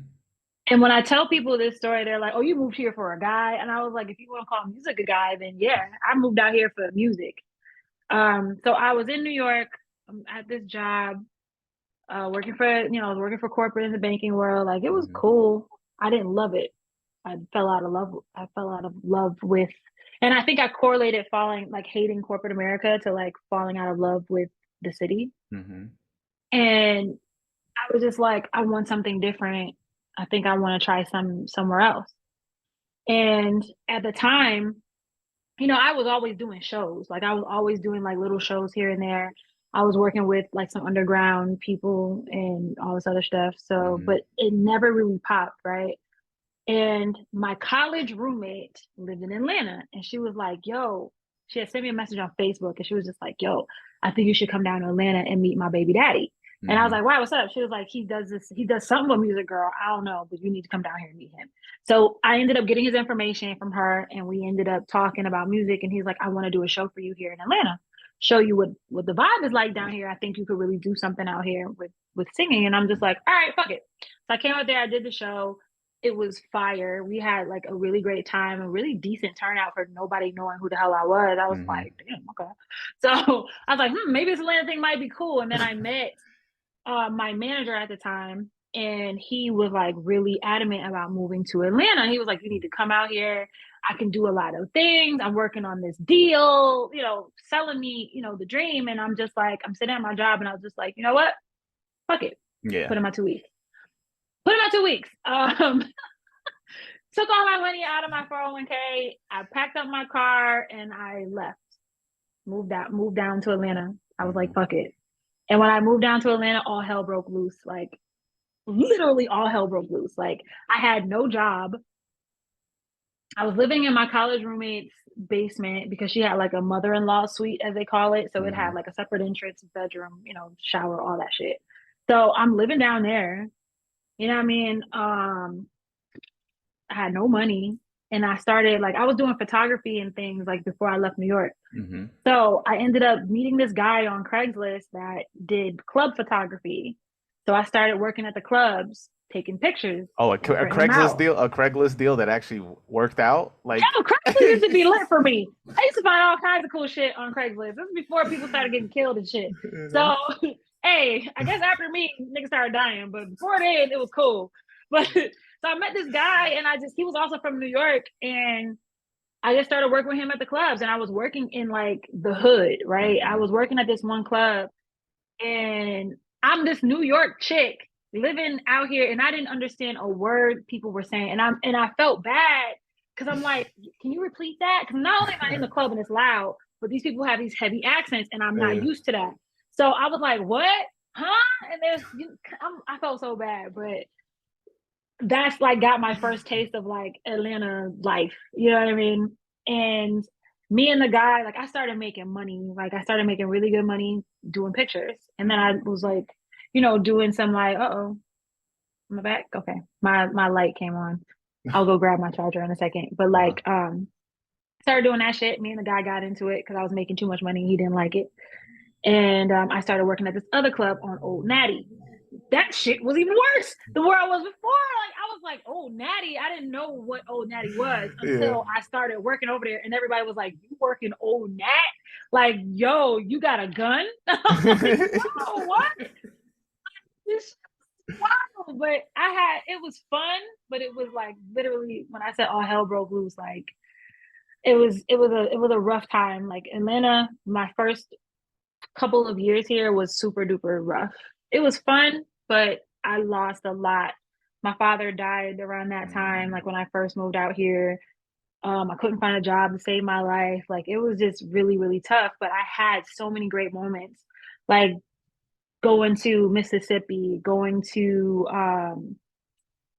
S2: And when I tell people this story, they're like, "Oh, you moved here for a guy?" And I was like, "If you want to call music a guy, then yeah, I moved out here for music." So I was in New York at this job, working for I was working for corporate in the banking world. Like it was
S1: Mm-hmm.
S2: cool. I didn't love it. I fell out of love. I fell out of love with, and I think I correlated falling like hating corporate America to like falling out of love with the city.
S1: Mm-hmm.
S2: And I was just like, I want something different. I think I want to try somewhere else. And at the time, I was always doing shows. Like I was always doing like little shows here and there. I was working with like some underground people and all this other stuff. So,
S1: Mm-hmm.
S2: but it never really popped, right? And my college roommate lived in Atlanta and she was like, yo, she had sent me a message on Facebook and she was just like, yo, I think you should come down to Atlanta and meet my baby daddy. And I was
S1: Mm-hmm.
S2: like, wow, what's up? She was like, he does something with music, girl. I don't know, but you need to come down here and meet him. So I ended up getting his information from her and we ended up talking about music. And he's like, I want to do a show for you here in Atlanta, show you what the vibe is like down here. I think you could really do something out here with singing. And I'm just like, all right, fuck it. So I came out there, I did the show. It was fire. We had like a really great time, a really decent turnout for nobody knowing who the hell I was. I was
S1: Mm-hmm.
S2: like, damn, okay. So I was like, maybe this Atlanta thing might be cool. And then I met my manager at the time, and he was like really adamant about moving to Atlanta. He was like, you need to come out here. I can do a lot of things. I'm working on this deal, selling me, the dream. And I'm just like, I'm sitting at my job and I was just like, you know what? Fuck it.
S1: Yeah.
S2: Put in my 2 weeks. Put in my 2 weeks. Took all my money out of my 401k. I packed up my car and I left. Moved down to Atlanta. I was
S1: Mm-hmm.
S2: like, fuck it. And when I moved down to Atlanta, all hell broke loose. Like literally all hell broke loose. Like I had no job. I was living in my college roommate's basement because she had like a mother-in-law suite, as they call it. So it
S1: Mm-hmm.
S2: had like a separate entrance, bedroom, shower, all that shit. So I'm living down there. You know what I mean? I had no money. And I started like I was doing photography and things like before I left New York.
S1: Mm-hmm.
S2: So I ended up meeting this guy on Craigslist that did club photography. So I started working at the clubs, taking pictures
S1: Oh,
S2: and printing them out.
S1: A Craigslist deal that actually worked out. Like,
S2: Yeah, Craigslist used to be lit for me. I used to find all kinds of cool shit on Craigslist. This is before people started getting killed and shit. So, hey, I guess after me, niggas started dying, but before then, it was cool. But so I met this guy, and he was also from New York, and I just started working with him at the clubs, and I was working in like the hood, right? I
S1: mm-hmm.
S2: was working at this one club, and I'm this New York chick living out here, and I didn't understand a word people were saying, and I felt bad because I'm like, can you repeat that? Because not only am I in the club and it's loud, but these people have these heavy accents, and I'm not
S1: Yeah.
S2: used to that. So I was like, what? Huh? And I felt so bad, but that's like got my first taste of like Atlanta life. You know what I mean? And me and the guy, like I started making money. Like I started making really good money doing pictures. And then I was like, doing some like, oh, my back. Okay. My light came on. I'll go grab my charger in a second. But
S1: Uh-huh.
S2: like started doing that shit. Me and the guy got into it because I was making too much money. He didn't like it. And I started working at this other club on Old Natty. That shit was even worse than where I was before. Like I was like, oh Natty. I didn't know what Old Natty was
S1: Yeah.
S2: until I started working over there, and everybody was like, "You working Old Nat? Like, yo, you got a gun?" I'm like, "Whoa, what? This wow!" But it was fun, but it was like literally when I said all hell broke loose, like it was a rough time. Like Atlanta, my first couple of years here was super duper rough. It was fun, but I lost a lot. My father died around that time,
S1: Mm.
S2: like when I first moved out here. I couldn't find a job to save my life. Like it was just really, really tough. But I had so many great moments, like going to Mississippi, going to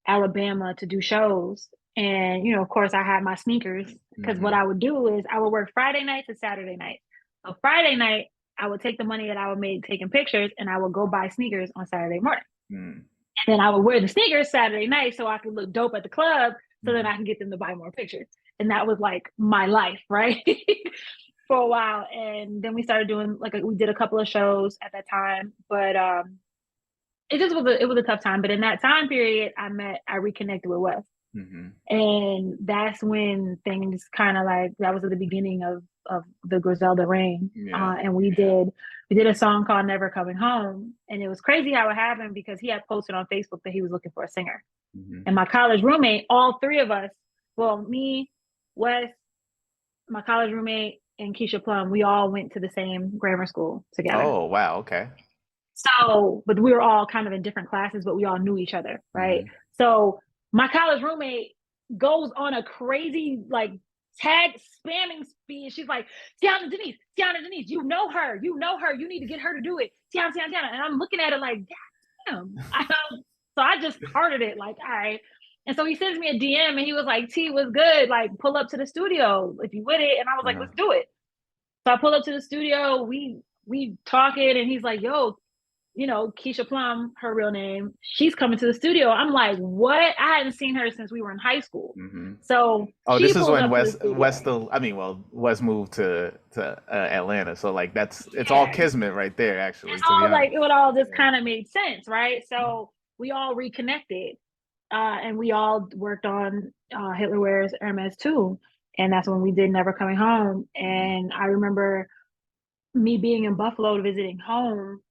S2: Alabama to do shows. And, of course, I had my sneakers because what
S1: Mm-hmm.
S2: I would do is I would work Friday night to Saturday night. So Friday night, I would take the money that I would make taking pictures and I would go buy sneakers on Saturday morning.
S1: Mm.
S2: And then I would wear the sneakers Saturday night so I could look dope at the club so then I can get them to buy more pictures. And that was like my life, right? For a while. And then we started doing like we did a couple of shows at that time, but it was a tough time. But in that time period, I reconnected with Wes. And that's when things kind of like that was at the beginning of the Griselda reign. And we did a song called Never Coming Home. And it was crazy how it happened because he had posted on Facebook that he was looking for a singer. And my college roommate, all three of us, well, me, Wes, my college roommate, and Keisha Plum, we all went to the same grammar school together.
S1: Oh, wow. Okay.
S2: So, but we were all kind of in different classes, but we all knew each other, right? So my college roommate goes on a crazy like tag spamming speed. She's like, Tiona Deniece, you know her, you need to get her to do it. Tiona. And I'm looking at it like, damn. So I just hearted it like, all right. And so he sends me a DM and he was like, T, was good. Like, pull up to the studio if you with it. And I was like, let's do it. So I pull up to the studio, we talking, and he's like, yo, you know, Keisha Plum, her real name, she's coming to the studio. I'm like, what? I hadn't seen her since we were in high school. So
S1: this is when Wes moved to Atlanta. So like it's all kismet right there, actually.
S2: It's all like it would all just kind of made sense, right? So we all reconnected, and we all worked on Hitler Wears Hermes too, and that's when we did Never Coming Home. And I remember me being in Buffalo visiting home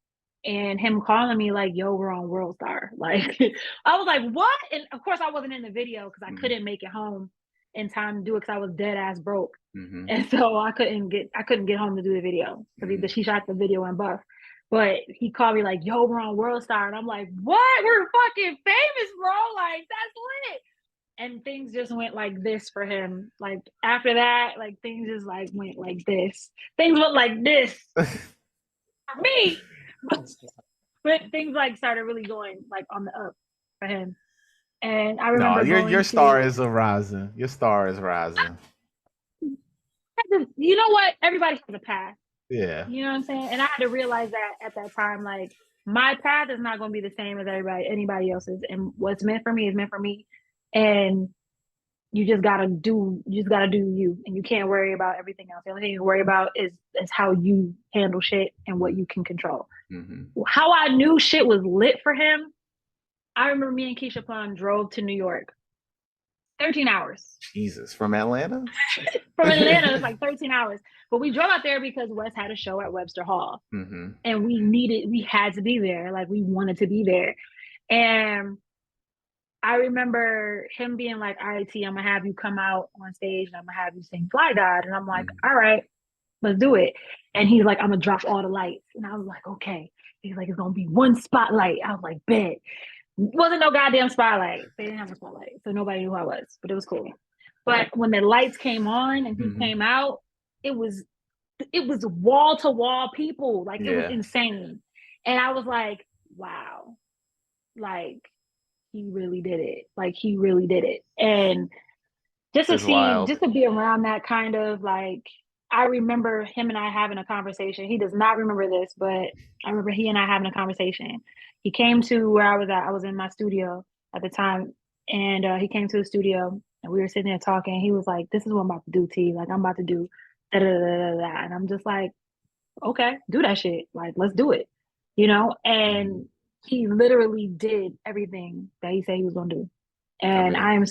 S2: and him calling me like, yo, we're on World Star. Like, I was like, what? And of course I wasn't in the video because I couldn't make it home in time to do it because I was dead ass broke. And so I couldn't get home to do the video because she shot the video in Buff. But he called me like, yo, we're on World Star. And I'm like, what? We're fucking famous, bro. Like, that's lit. And things just went like this for him. Like after that, like things just like went like this. Things went like this for me. But things like started really going like on the up for him. And I remember
S1: your star is rising. Your star is rising.
S2: You know what? Everybody has a path.
S1: Yeah.
S2: You know what I'm saying? And I had to realize that at that time, like my path is not going to be the same as anybody else's. And what's meant for me is meant for me. And you just gotta do you, and you can't worry about everything else. The only thing you worry about is how you handle shit and what you can control. How I knew shit was lit for him, I remember me and Keisha Plum drove to New York. 13 hours.
S1: Jesus, from Atlanta?
S2: From Atlanta, it's like 13 hours. But we drove out there because Wes had a show at Webster Hall. And we had to be there. Like we wanted to be there. And I remember him being like, all right, T, I'm gonna have you come out on stage and I'm gonna have you sing Fly God. And I'm like, all right, let's do it. And he's like, I'm gonna drop all the lights. And I was like, okay. He's like, it's gonna be one spotlight. I was like, bet. Wasn't no goddamn spotlight. They didn't have a spotlight. So nobody knew who I was, but it was cool. But when the lights came on and he came out, it was wall to wall people. Like it was insane. And I was like, wow. Like he really did it. Like he really did it. And just to be around that kind of like, I remember him and I having a conversation. He does not remember this, but I remember he and I having a conversation. He came to where I was at. I was in my studio at the time, and he came to the studio, and we were sitting there talking. He was like, "This is what I'm about to do, T. Like I'm about to do da da da da," and I'm just like, "Okay, do that shit. Like let's do it," you know. And he literally did everything that he said he was gonna do, and I am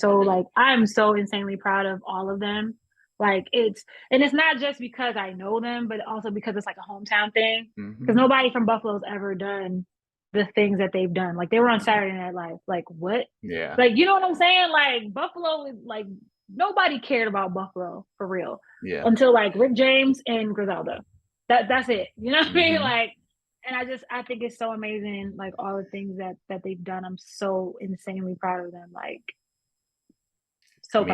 S2: so insanely proud of all of them. Like it's not just because I know them, but also because it's like a hometown thing. Because nobody from Buffalo's ever done the things that they've done. Like they were on Saturday Night Live. Like what?
S1: Yeah.
S2: Like you know what I'm saying? Like Buffalo is like nobody cared about Buffalo for real.
S1: Yeah.
S2: Until like Rick James and Griselda. That's it. You know what I mean? Like, and I think it's so amazing. Like all the things that they've done. I'm so insanely proud of them. Like. So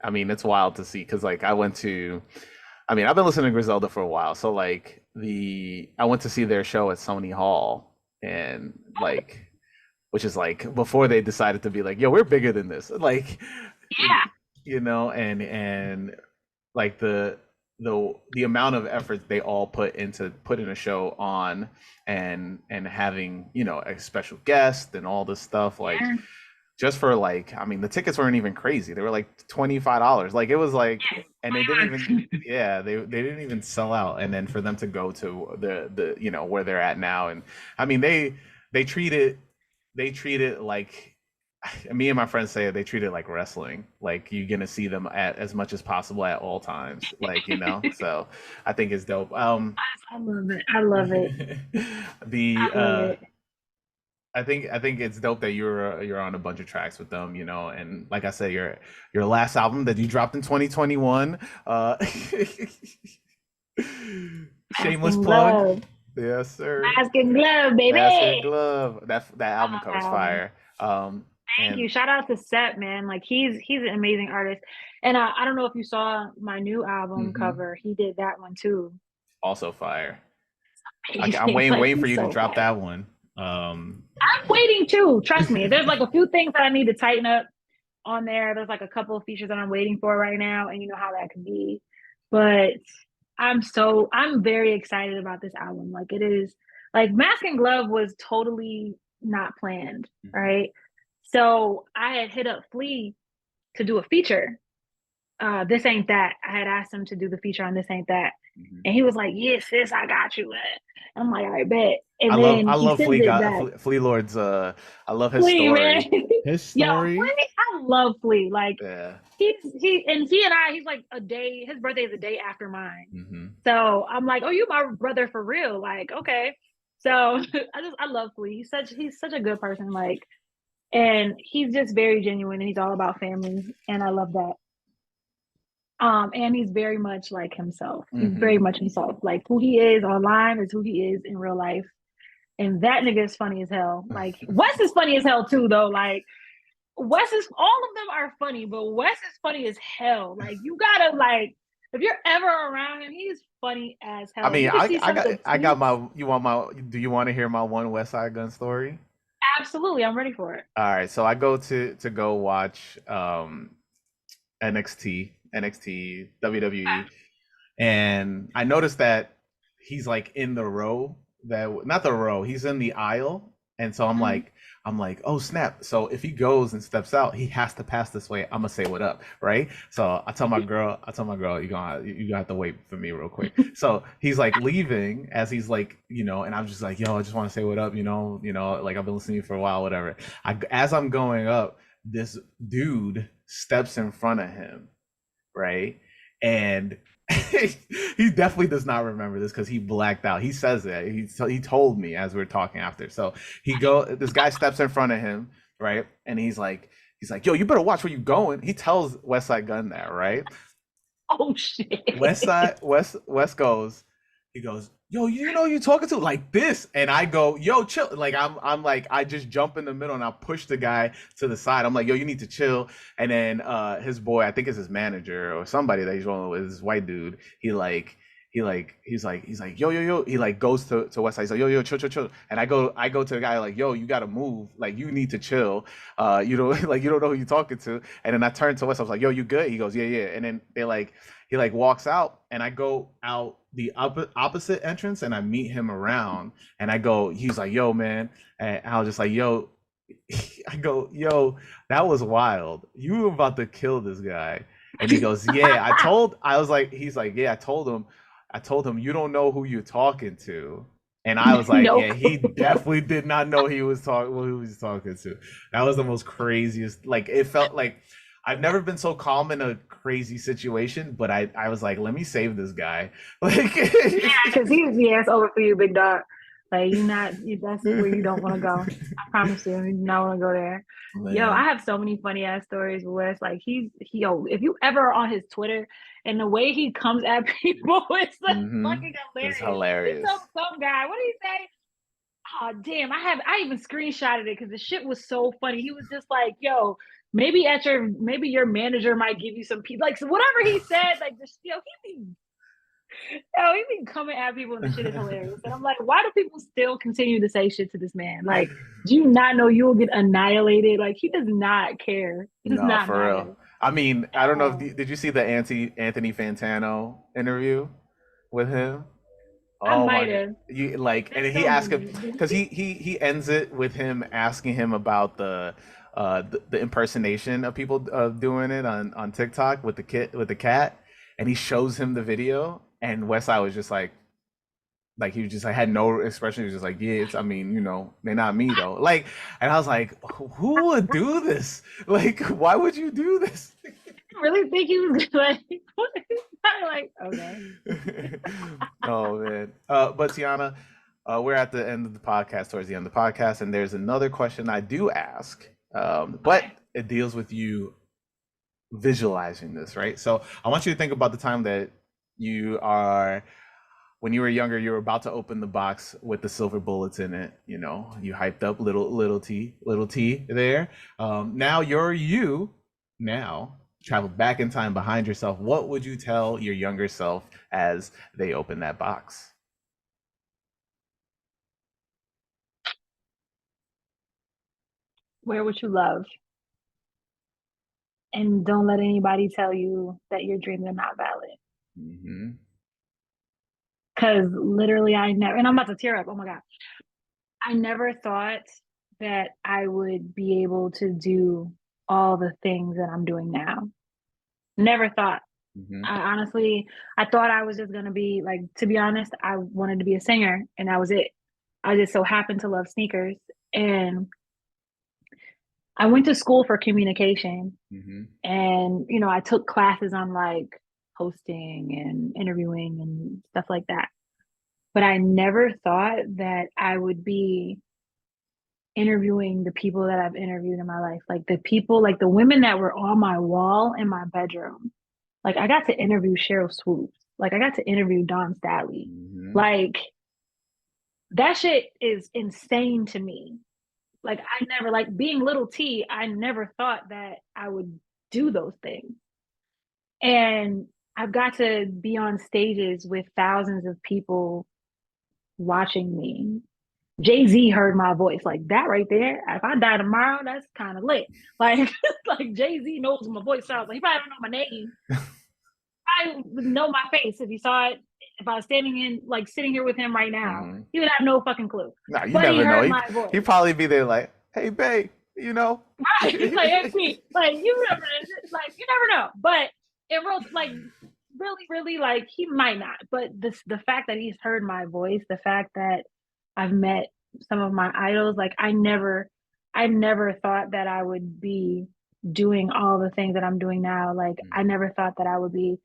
S1: I mean, it's wild to see because like I've been listening to Griselda for a while. So like I went to see their show at Sony Hall and like, which is like before they decided to be like, yo, we're bigger than this. Like,
S2: yeah,
S1: you know, and like the the amount of effort they all put into putting a show on, and having, you know, a special guest and all this stuff, like
S2: Yeah.
S1: just for like, I mean, the tickets weren't even crazy. They were like $25. Like it was like,
S2: Yeah.
S1: and they didn't even, yeah, they didn't even sell out. And then for them to go to the you know, where they're at now, and I mean, they treat it they treat it like, me and my friends say they treat it like wrestling. Like you're gonna see them at as much as possible at all times. Like, you know, so I think it's dope.
S2: I love it. I love it.
S1: The
S2: I love it.
S1: I think it's dope that you're on a bunch of tracks with them, you know, and like I said, your last album that you dropped in 2021, shameless
S2: Asking
S1: plug.
S2: love.
S1: Yes, sir.
S2: Mask and glove,
S1: Mask and
S2: baby.
S1: Glove. That
S2: I
S1: album
S2: love
S1: covers
S2: that album.
S1: fire.
S2: Thank
S1: And
S2: you. Shout out to Sep, man. Like he's an amazing artist. And I don't know if you saw my new album
S1: hmm
S2: cover. He did that one too.
S1: also fire. I'm
S2: Amazing.
S1: waiting,
S2: Like
S1: for
S2: he's
S1: you to
S2: so
S1: drop
S2: fire.
S1: that one. Um,
S2: I'm waiting too. Trust me. There's like a few things that I need to tighten up on there. There's like a couple of features that I'm waiting for right now, and you know how that can be. But I'm very excited about this album. Like it is like Mask and Glove was totally not planned,
S1: mhm,
S2: right? So I had hit up Flea to do a feature. This ain't that. I had asked him to do the feature on This Ain't That.
S1: mhm.
S2: And he was like, "Yes, sis, I got you." I'm like, "I bet."
S1: I
S2: And
S1: love
S2: then he sends it back.
S1: Flea Lord's. I love his
S2: Flea, man.
S1: story. His
S2: Yo,
S1: story.
S2: Flea, I love Flea. Like
S1: Yeah.
S2: he and I, he's like a day, his birthday is a day after mine.
S1: hmm
S2: So I'm like, oh, you my brother for real. Like, okay. So I love Flea. He's such a good person. Like, and he's just very genuine and he's all about family. And I love that. And he's very much like himself. He's very
S1: hmm
S2: much himself. Like who he is online is who he is in real life. And that nigga is funny as hell. Like Wes is funny as hell too, though. Like Wes is all of them are funny, but Wes is funny as hell. Like you gotta like if you're ever around him, he's funny as
S1: I
S2: hell. Like
S1: mean,
S2: you can see some of the
S1: I got
S2: tweets.
S1: my. You want my? Do you want to hear my one Westside Gun story?
S2: Absolutely, I'm ready for it.
S1: All right, so I go to go watch NXT, WWE, and I noticed that he's like in the row, that not the row, he's in the aisle, and so
S2: Mhm.
S1: I'm like, oh snap! So if he goes and steps out, he has to pass this way. I'm gonna say what up, right? So I tell my girl, you gonna have to wait for me real quick. So he's like leaving as he's like, you know, and I'm just like, yo, I just want to say what up, you know, like I've been listening to you for a while, whatever. As I'm going up, this dude steps in front of him, right? And he definitely does not remember this because he blacked out. He says that he told me as we are talking after. So this guy steps in front of him, right? And he's like, yo, you better watch where you going. He tells Westside Gun that, right?
S2: Oh shit.
S1: West goes, he goes, yo, you know who you talking to like this, and I go, yo, chill. Like I'm like I just jump in the middle and I push the guy to the side. I'm like, yo, you need to chill. And then his boy, I think it's his manager or somebody that he's rolling with, this white dude. He's like, yo. He like goes to West Side. He's like, yo, chill, chill, chill. And I go to the guy like, yo, you gotta move. Like you need to chill. You know, like you don't know who you're talking to. And then I turned to West. I was like, yo, you good? He goes, yeah, yeah. And then he like walks out, and I go out the opposite entrance, and I meet him around, and I go, he's like, yo, man. And I was just like, yo, I go, yo, that was wild. You were about to kill this guy. And he goes, yeah, I was like, he's like, yeah, I told him, you don't know who you're talking to. And I was like,
S2: No
S1: yeah, he
S2: clue.
S1: definitely did not know who he was talking to. That was the most craziest. Like it felt like I've never been so calm in a crazy situation, but I was like, let me save this guy. Like
S2: Because it's over for you, big dog. Like that's where you don't want to go. I promise you, you do not want to go there. Yo, I
S1: man.
S2: have so many funny ass stories with Wes. Like yo, if you ever are on his Twitter and the way he comes at people, it's like fucking
S1: It's
S2: hilarious. He told
S1: hilarious.
S2: some guy, what did he say? Oh damn, I even screenshotted it because the shit was so funny. He was just like, yo, maybe your manager might give you some people like so whatever he said, like just he be coming at people and the shit is hilarious. And I'm like, why do people still continue to say shit to this man? Like, do you not know you will get annihilated? Like, he does not care. It does
S1: No,
S2: not
S1: for real.
S2: matter.
S1: I mean, I don't know if
S2: Oh,
S1: did you see the Anthony Fantano interview with him?
S2: I
S1: Oh my
S2: might
S1: god.
S2: have.
S1: You like and
S2: There's
S1: he
S2: so
S1: asked him
S2: many.
S1: because he ends it with him asking him about the impersonation of people doing it on TikTok with the kid with the cat and he shows him the video and Westside was just like he was just like had no expression. He was just like, yeah, it's I mean, you know, they're not me though. Like and I was like, who would do this? Like, why would you do this?
S2: I really think he was like, what? I'm like, okay.
S1: Oh man. But Tiana, we're at the end of the podcast, towards the end of the podcast, and there's another question I do ask, but
S2: Okay.
S1: it deals with you visualizing this, right? So I want you to think about the time that you are when you were younger, you were about to open the box with the silver bullets in it. You know, you hyped up little T there. Now you're you now traveled back in time behind yourself. What would you tell your younger self as they open that box?
S2: Wear what you love and don't let anybody tell you that your dreams are not valid.
S1: Mm-hmm.
S2: Because literally, I never, and I'm about to tear up. Oh my God. I never thought that I would be able to do all the things that I'm doing now. Never thought.
S1: Mm-hmm.
S2: I honestly, I thought I was just going to be like, to be honest, I wanted to be a singer and that was it. I just so happened to love sneakers. And I went to school for communication
S1: Mm-hmm.
S2: and, I took classes on like hosting and interviewing and stuff like that. But I never thought that I would be interviewing the people that I've interviewed in my life. Like the people, like the women that were on my wall in my bedroom. Like I got to interview Cheryl Swoops. Like I got to interview Don Statley.
S1: Mm-hmm.
S2: Like that shit is insane to me. Like I never like being little T, I never thought that I would do those things. And I've got to be on stages with thousands of people watching me. Jay-Z heard my voice like that right there. If I die tomorrow, that's kind of lit. Like, like Jay-Z knows my voice sounds like he probably don't know my name. I would know my face if he saw it. If I was standing in, like sitting here with him right now,
S1: Mm-hmm.
S2: he would have no fucking clue.
S1: No, you
S2: But he
S1: never know.
S2: heard my
S1: He'd
S2: voice.
S1: probably be there like, hey, babe, you know.
S2: Right? He's like, hey, Pete, like you never, like you never know. But it wrote like really, really like he might not. But the fact that he's heard my voice, the fact that I've met some of my idols, like I never thought that I would be doing all the things that I'm doing now. Like I
S1: Mm-hmm.
S2: never thought that I would be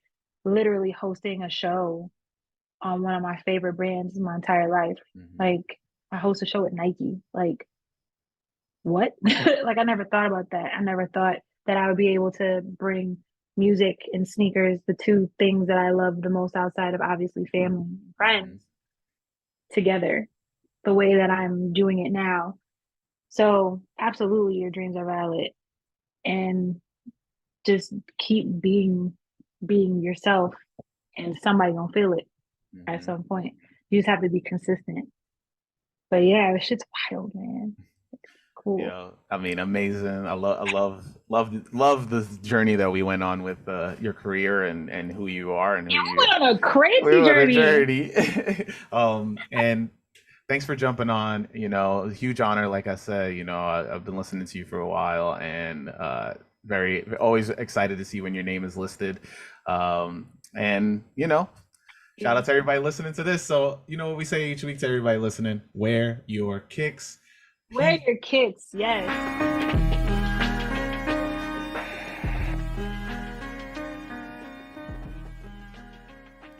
S2: literally hosting a show on one of my favorite brands in my entire life.
S1: Mm-hmm.
S2: Like I host a show at Nike. Like what? Like I never thought about that. I never thought that I would be able to bring music and sneakers, the two things that I love the most outside of obviously family and friends,
S1: Mm-hmm.
S2: together the way that I'm doing it now. So absolutely your dreams are valid and just keep being yourself and somebody gonna feel it at
S1: Mm-hmm.
S2: some point. You just have to be consistent. But yeah, it's just wild, man. Cool.
S1: Yeah, I mean, amazing. I love the journey that we went on with your career and who you are and
S2: Yeah,
S1: who
S2: we
S1: you.
S2: went on a
S1: We
S2: crazy
S1: went on a
S2: journey.
S1: journey. And thanks for jumping on. You know, a huge honor. Like I said, you know, I've been listening to you for a while and very always excited to see when your name is listed. And you know, shout
S2: Yeah.
S1: out to everybody listening to this. So you know what we say each week to everybody listening: wear your kicks.
S2: Wear
S1: Peace.
S2: your kicks, yes.